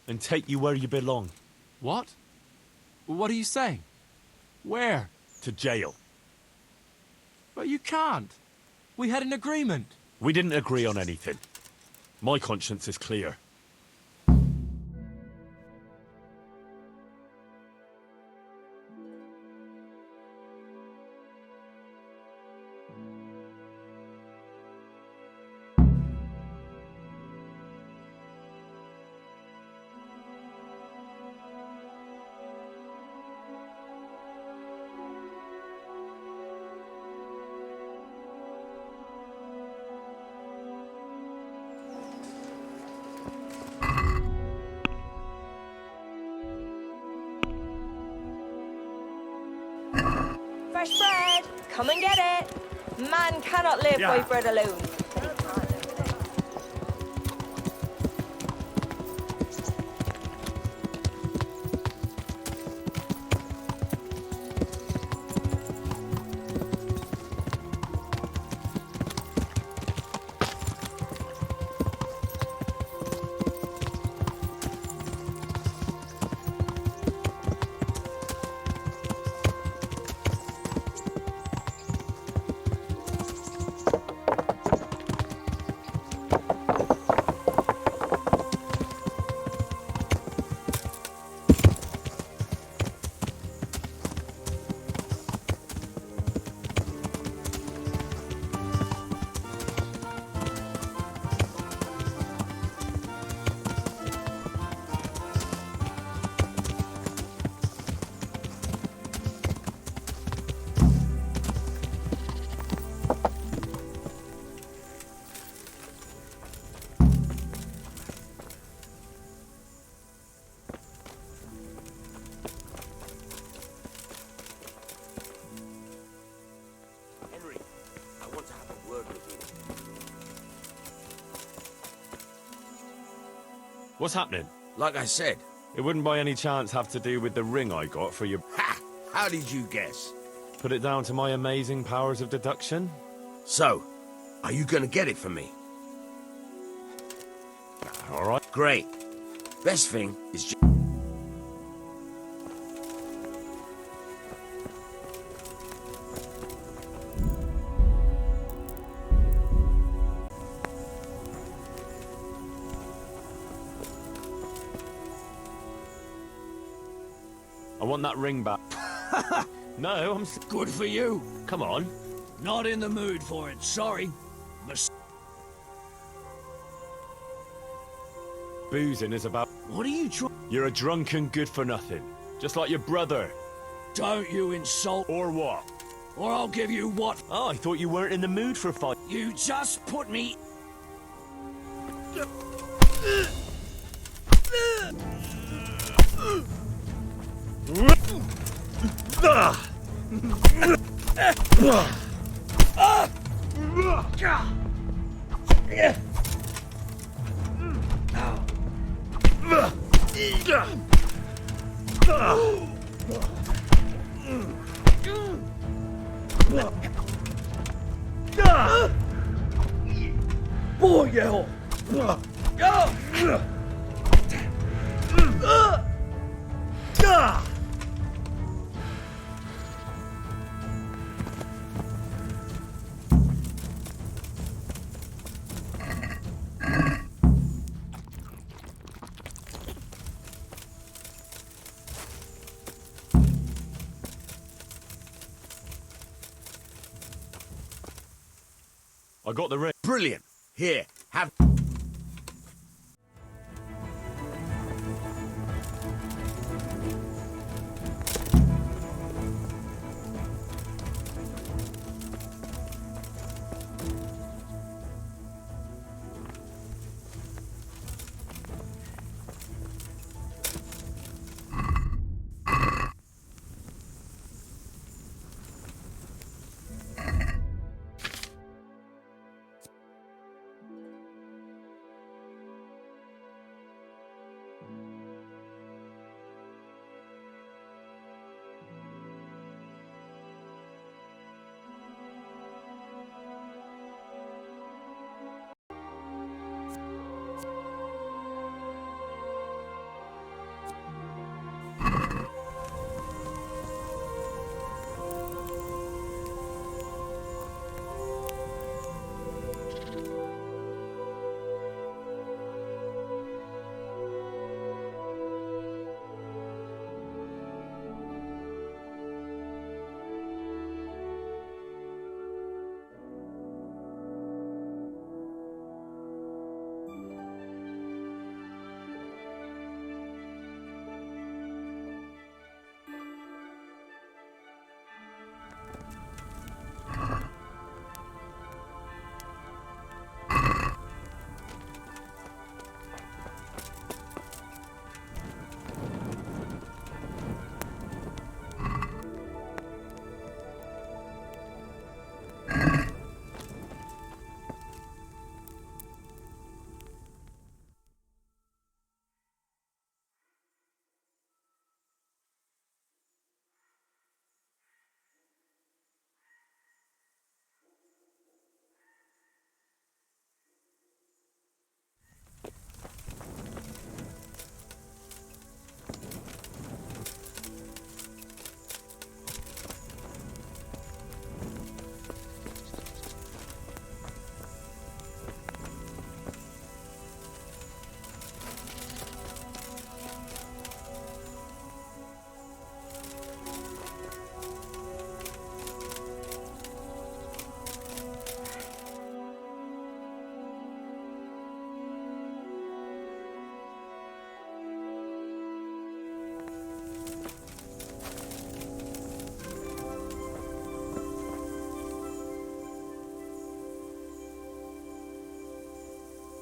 A: And take you where you belong.
D: What? What are you saying? Where?
A: To jail.
D: But you can't. We had an agreement.
A: We didn't agree on anything. My conscience is clear.
S: Fresh bread! Come and get it! Man cannot live by bread alone.
I: I want to have a word with you.
A: What's happening?
I: Like I said.
A: It wouldn't by any chance have to do with the ring I got for your...
I: Ha! How did you guess?
A: Put it down to my amazing powers of deduction?
I: So, are you gonna get it for me?
A: All right.
I: Great. Best thing is...
A: I want that ring back. No, I'm...
H: Good for you.
A: Come on.
H: Not in the mood for it, sorry. But
A: Boozing is about...
H: what are you trying...
A: You're a drunken good-for-nothing. Just like your brother.
H: Don't you insult...
A: Or what?
H: Or I'll give you what...
A: Oh, I thought you weren't in the mood for a fight.
H: You just put me...
P: Boyo!
A: I got the ring.
I: Brilliant. Here, have...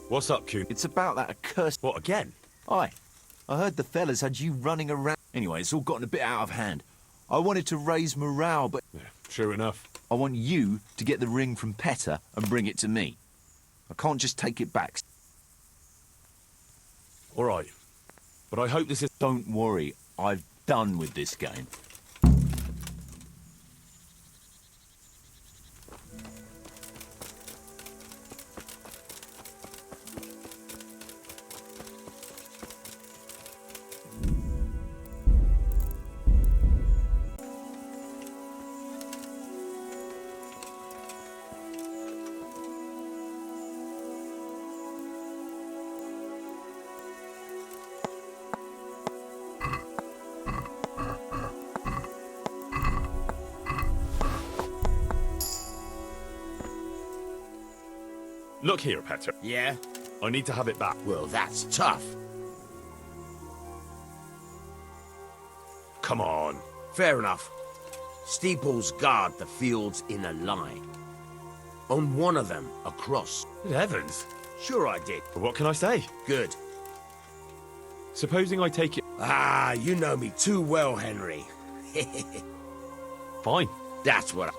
A: What's up, Q?
N: It's about that accursed...
A: What, again?
N: Aye. I heard the fellas had you running around... Anyway, it's all gotten a bit out of hand. I wanted to raise morale, but...
A: Yeah, true enough.
N: I want you to get the ring from Petter and bring it to me. I can't just take it back.
A: All right. But I hope this is...
N: Don't worry, I've done with this game.
A: Look here, Petter.
I: Yeah?
A: I need to have it back.
I: Well, that's tough.
A: Come on.
I: Fair enough. Steeples guard the fields in a line. On one of them, a cross.
A: Good heavens.
I: Sure I did.
A: But what can I say?
I: Good.
A: Supposing I take it...
I: Ah, you know me too well, Henry.
A: Fine.
I: That's what I...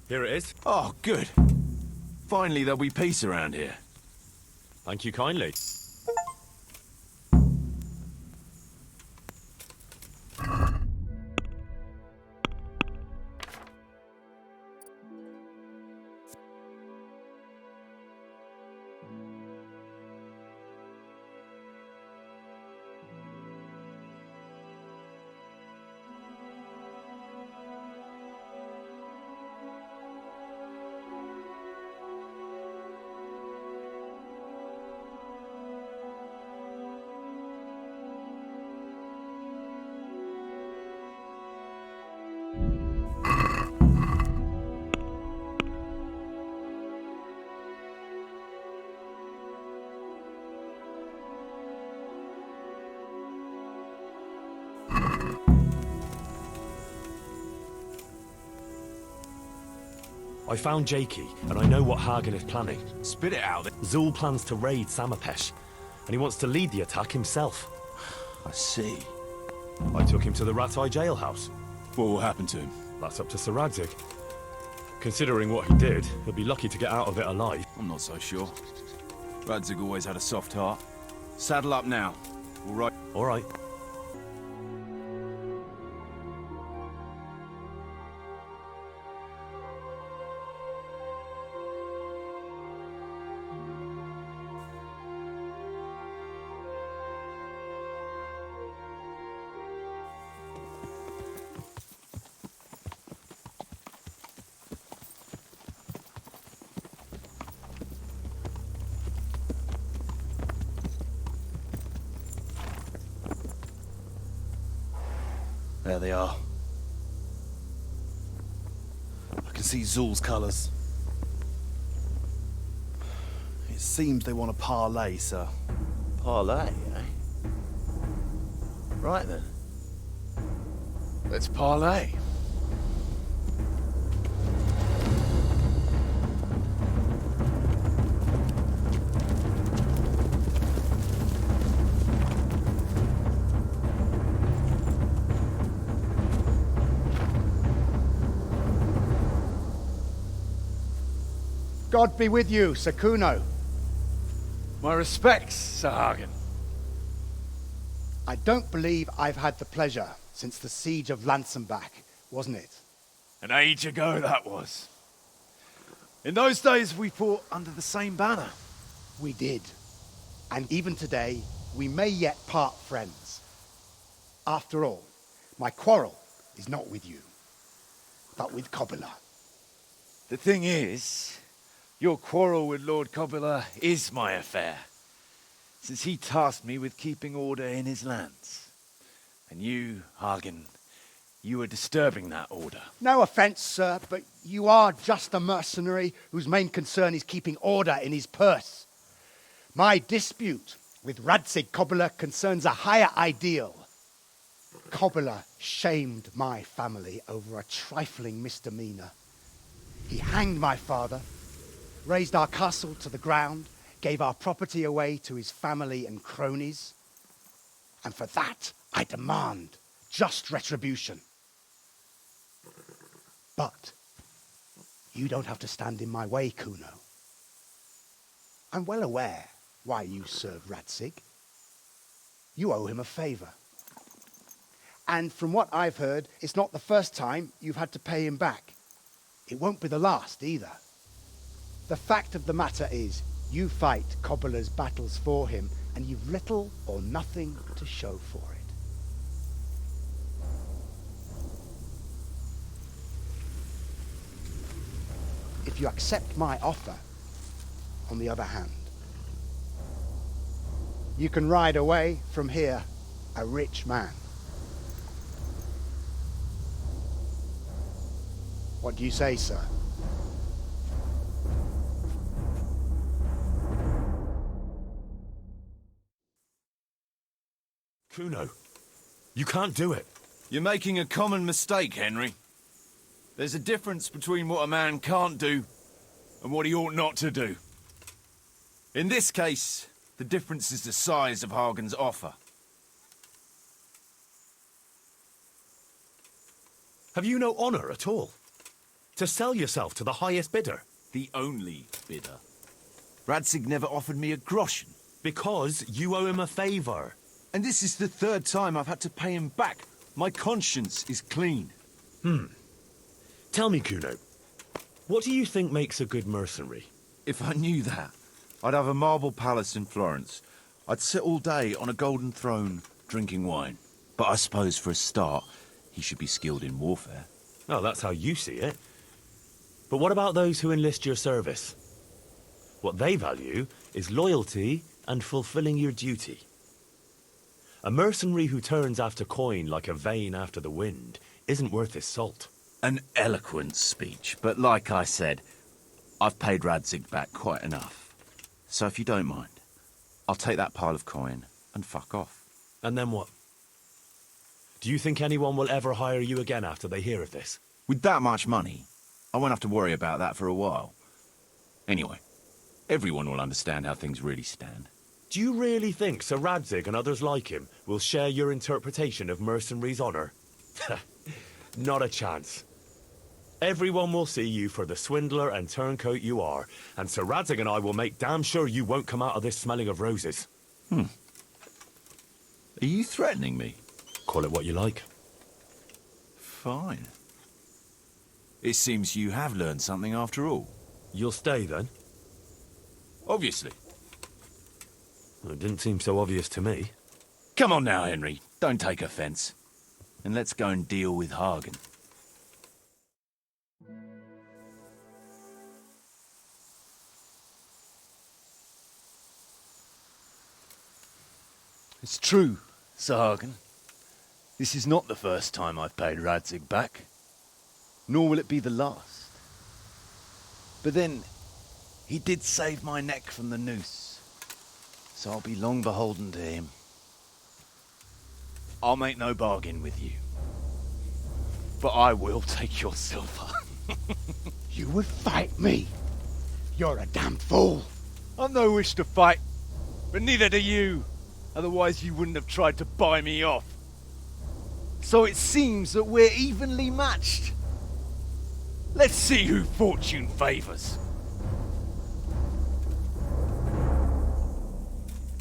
A: Here it is.
E: Oh, good. Finally there'll be peace around here.
A: Thank you kindly. I found Jakey, and I know what Hagen is planning.
E: Spit it out.
A: Zul plans to raid Samapesh, and he wants to lead the attack himself.
E: I see.
A: I took him to the Ratai jailhouse.
E: What will happen to him?
A: That's up to Sir Radzig. Considering what he did, he'll be lucky to get out of it alive.
E: I'm not so sure. Radzig always had a soft heart. Saddle up now. All right.
A: All right.
F: There they are. I can see Zul's colours. It seems they want a parley, sir.
E: Parlay, eh? Right then. Let's parlay.
T: God be with you, Sir Kuno.
E: My respects, Sir Hagen.
T: I don't believe I've had the pleasure since the siege of Lansenbach, wasn't it?
E: An age ago that was. In those days we fought under the same banner.
T: We did. And even today, we may yet part friends. After all, my quarrel is not with you, but with Kobila.
E: The thing is, your quarrel with Lord Kobila is my affair, since he tasked me with keeping order in his lands. And you, Hagen, you are disturbing that order.
T: No offence, sir, but you are just a mercenary whose main concern is keeping order in his purse. My dispute with Radzig Kobila concerns a higher ideal. Kobila shamed my family over a trifling misdemeanor. He hanged my father, razed our castle to the ground, gave our property away to his family and cronies. And for that, I demand just retribution. But you don't have to stand in my way, Kuno. I'm well aware why you serve Radzig. You owe him a favor. And from what I've heard, it's not the first time you've had to pay him back. It won't be the last either. The fact of the matter is, you fight Kobila's battles for him, and you've little or nothing to show for it. If you accept my offer, on the other hand, you can ride away from here a rich man. What do you say, sir?
A: Kuno, you can't do it.
N: You're making a common mistake, Henry. There's a difference between what a man can't do and what he ought not to do. In this case, the difference is the size of Hagen's offer.
A: Have you no honor at all? To sell yourself to the highest bidder?
N: The only bidder. Radzig never offered me a groschen.
A: Because you owe him a favor.
N: And this is the third time I've had to pay him back. My conscience is clean.
A: Tell me, Kuno, what do you think makes a good mercenary?
N: If I knew that, I'd have a marble palace in Florence. I'd sit all day on a golden throne, drinking wine. But I suppose for a start, he should be skilled in warfare.
A: Oh, that's how you see it. But what about those who enlist your service? What they value is loyalty and fulfilling your duty. A mercenary who turns after coin like a vane after the wind isn't worth his salt.
N: An eloquent speech, but like I said, I've paid Radzig back quite enough. So if you don't mind, I'll take that pile of coin and fuck off.
A: And then what? Do you think anyone will ever hire you again after they hear of this?
N: With that much money, I won't have to worry about that for a while. Anyway, everyone will understand how things really stand.
A: Do you really think Sir Radzig and others like him will share your interpretation of mercenaries' honor? Not a chance. Everyone will see you for the swindler and turncoat you are, and Sir Radzig and I will make damn sure you won't come out of this smelling of roses.
N: Are you threatening me?
A: Call it what you like.
N: Fine. It seems you have learned something after all.
A: You'll stay, then?
N: Obviously.
A: Well, it didn't seem so obvious to me.
N: Come on now, Henry. Don't take offense. And let's go and deal with Hagen.
E: It's true, Sir Hagen. This is not the first time I've paid Radzig back. Nor will it be the last. But then, he did save my neck from the noose. So I'll be long beholden to him. I'll make no bargain with you.
P: but I will take your silver.
T: You would fight me? You're a damn fool.
P: I've no wish to fight, but neither do you. Otherwise you wouldn't have tried to buy me off. So it seems that we're evenly matched. Let's see who fortune favors.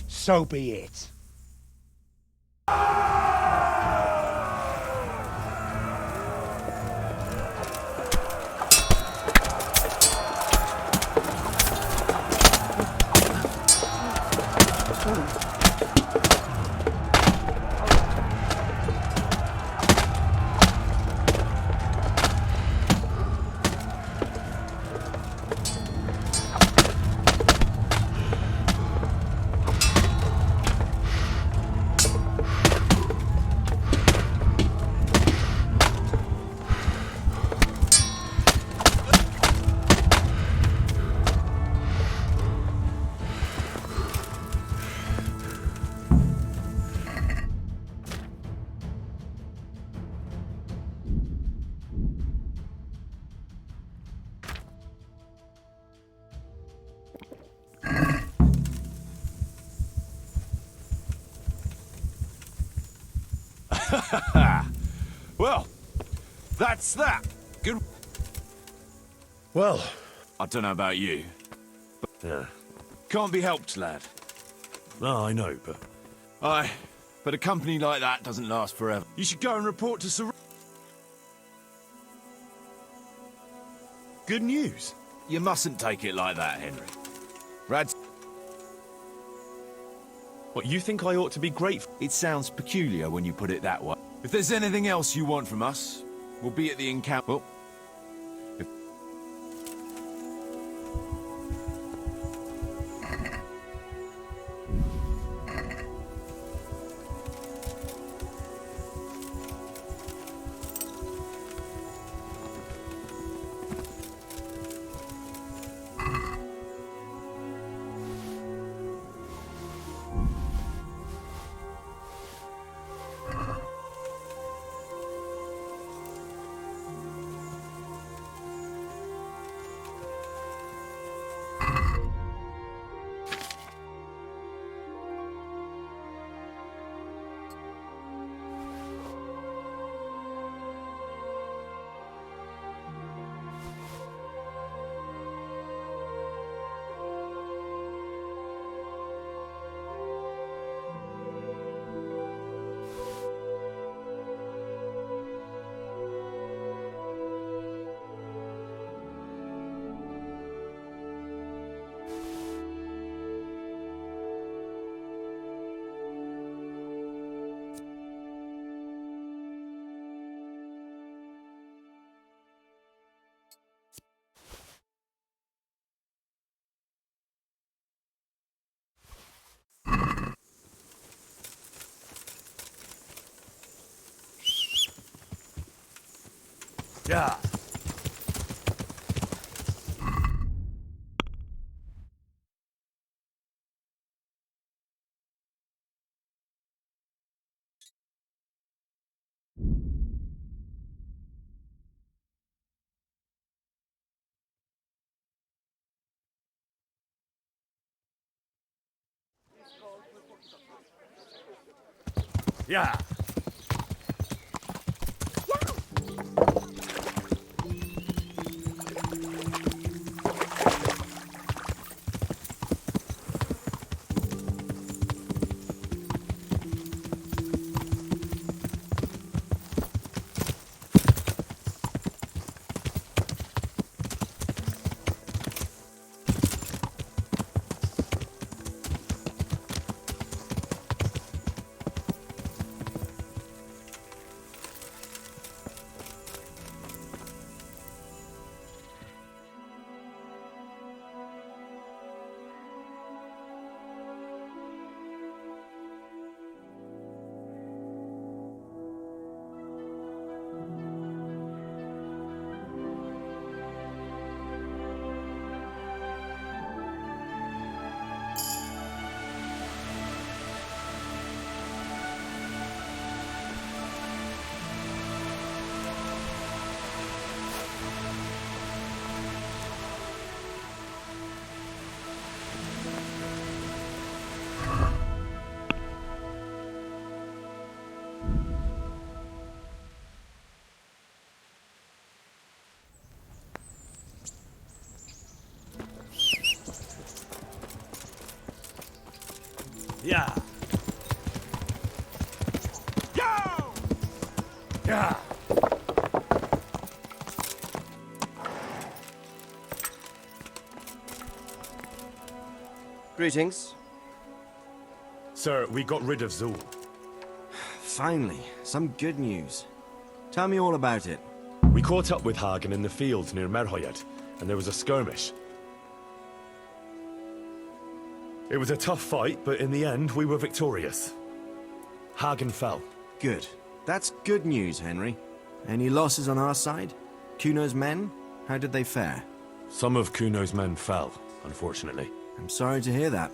T: So be it.
N: Well, that's that. Good.
F: Well,
N: I don't know about you, but
F: yeah.
N: Can't be helped, lad.
F: No, I know, but...
N: Aye, but a company like that doesn't last forever. You should go and report to Sir...
F: Good news.
N: You mustn't take it like that, Henry. Rad's...
F: What, you think I ought to be grateful?
N: It sounds peculiar when you put it that way. If there's anything else you want from us, we'll be at the encounter. Oh.
F: Yeah.
A: Yeah. Yeah. Yo! Yeah.
B: Greetings.
A: Sir, we got rid of Zool.
B: Finally, some good news. Tell me all about it.
A: We caught up with Hagen in the fields near Merhoyed, and there was a skirmish. It was a tough fight, but in the end, we were victorious. Hagen fell.
B: Good. That's good news, Henry. Any losses on our side? Kuno's men? How did they fare?
A: Some of Kuno's men fell, unfortunately.
B: I'm sorry to hear that.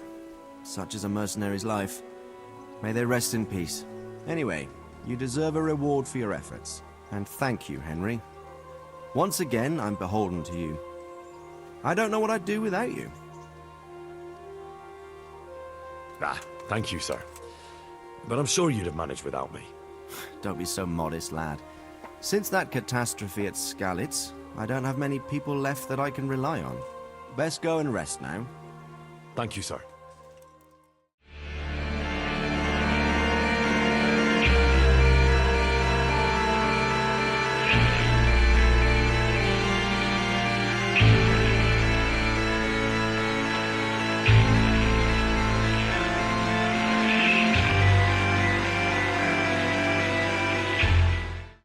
B: Such is a mercenary's life. May they rest in peace. Anyway, you deserve a reward for your efforts. And thank you, Henry. Once again, I'm beholden to you. I don't know what I'd do without you.
A: Ah, thank you, sir. But I'm sure you'd have managed without me.
B: Don't be so modest, lad. Since that catastrophe at Skalitz, I don't have many people left that I can rely on. Best go and rest now.
A: Thank you, sir.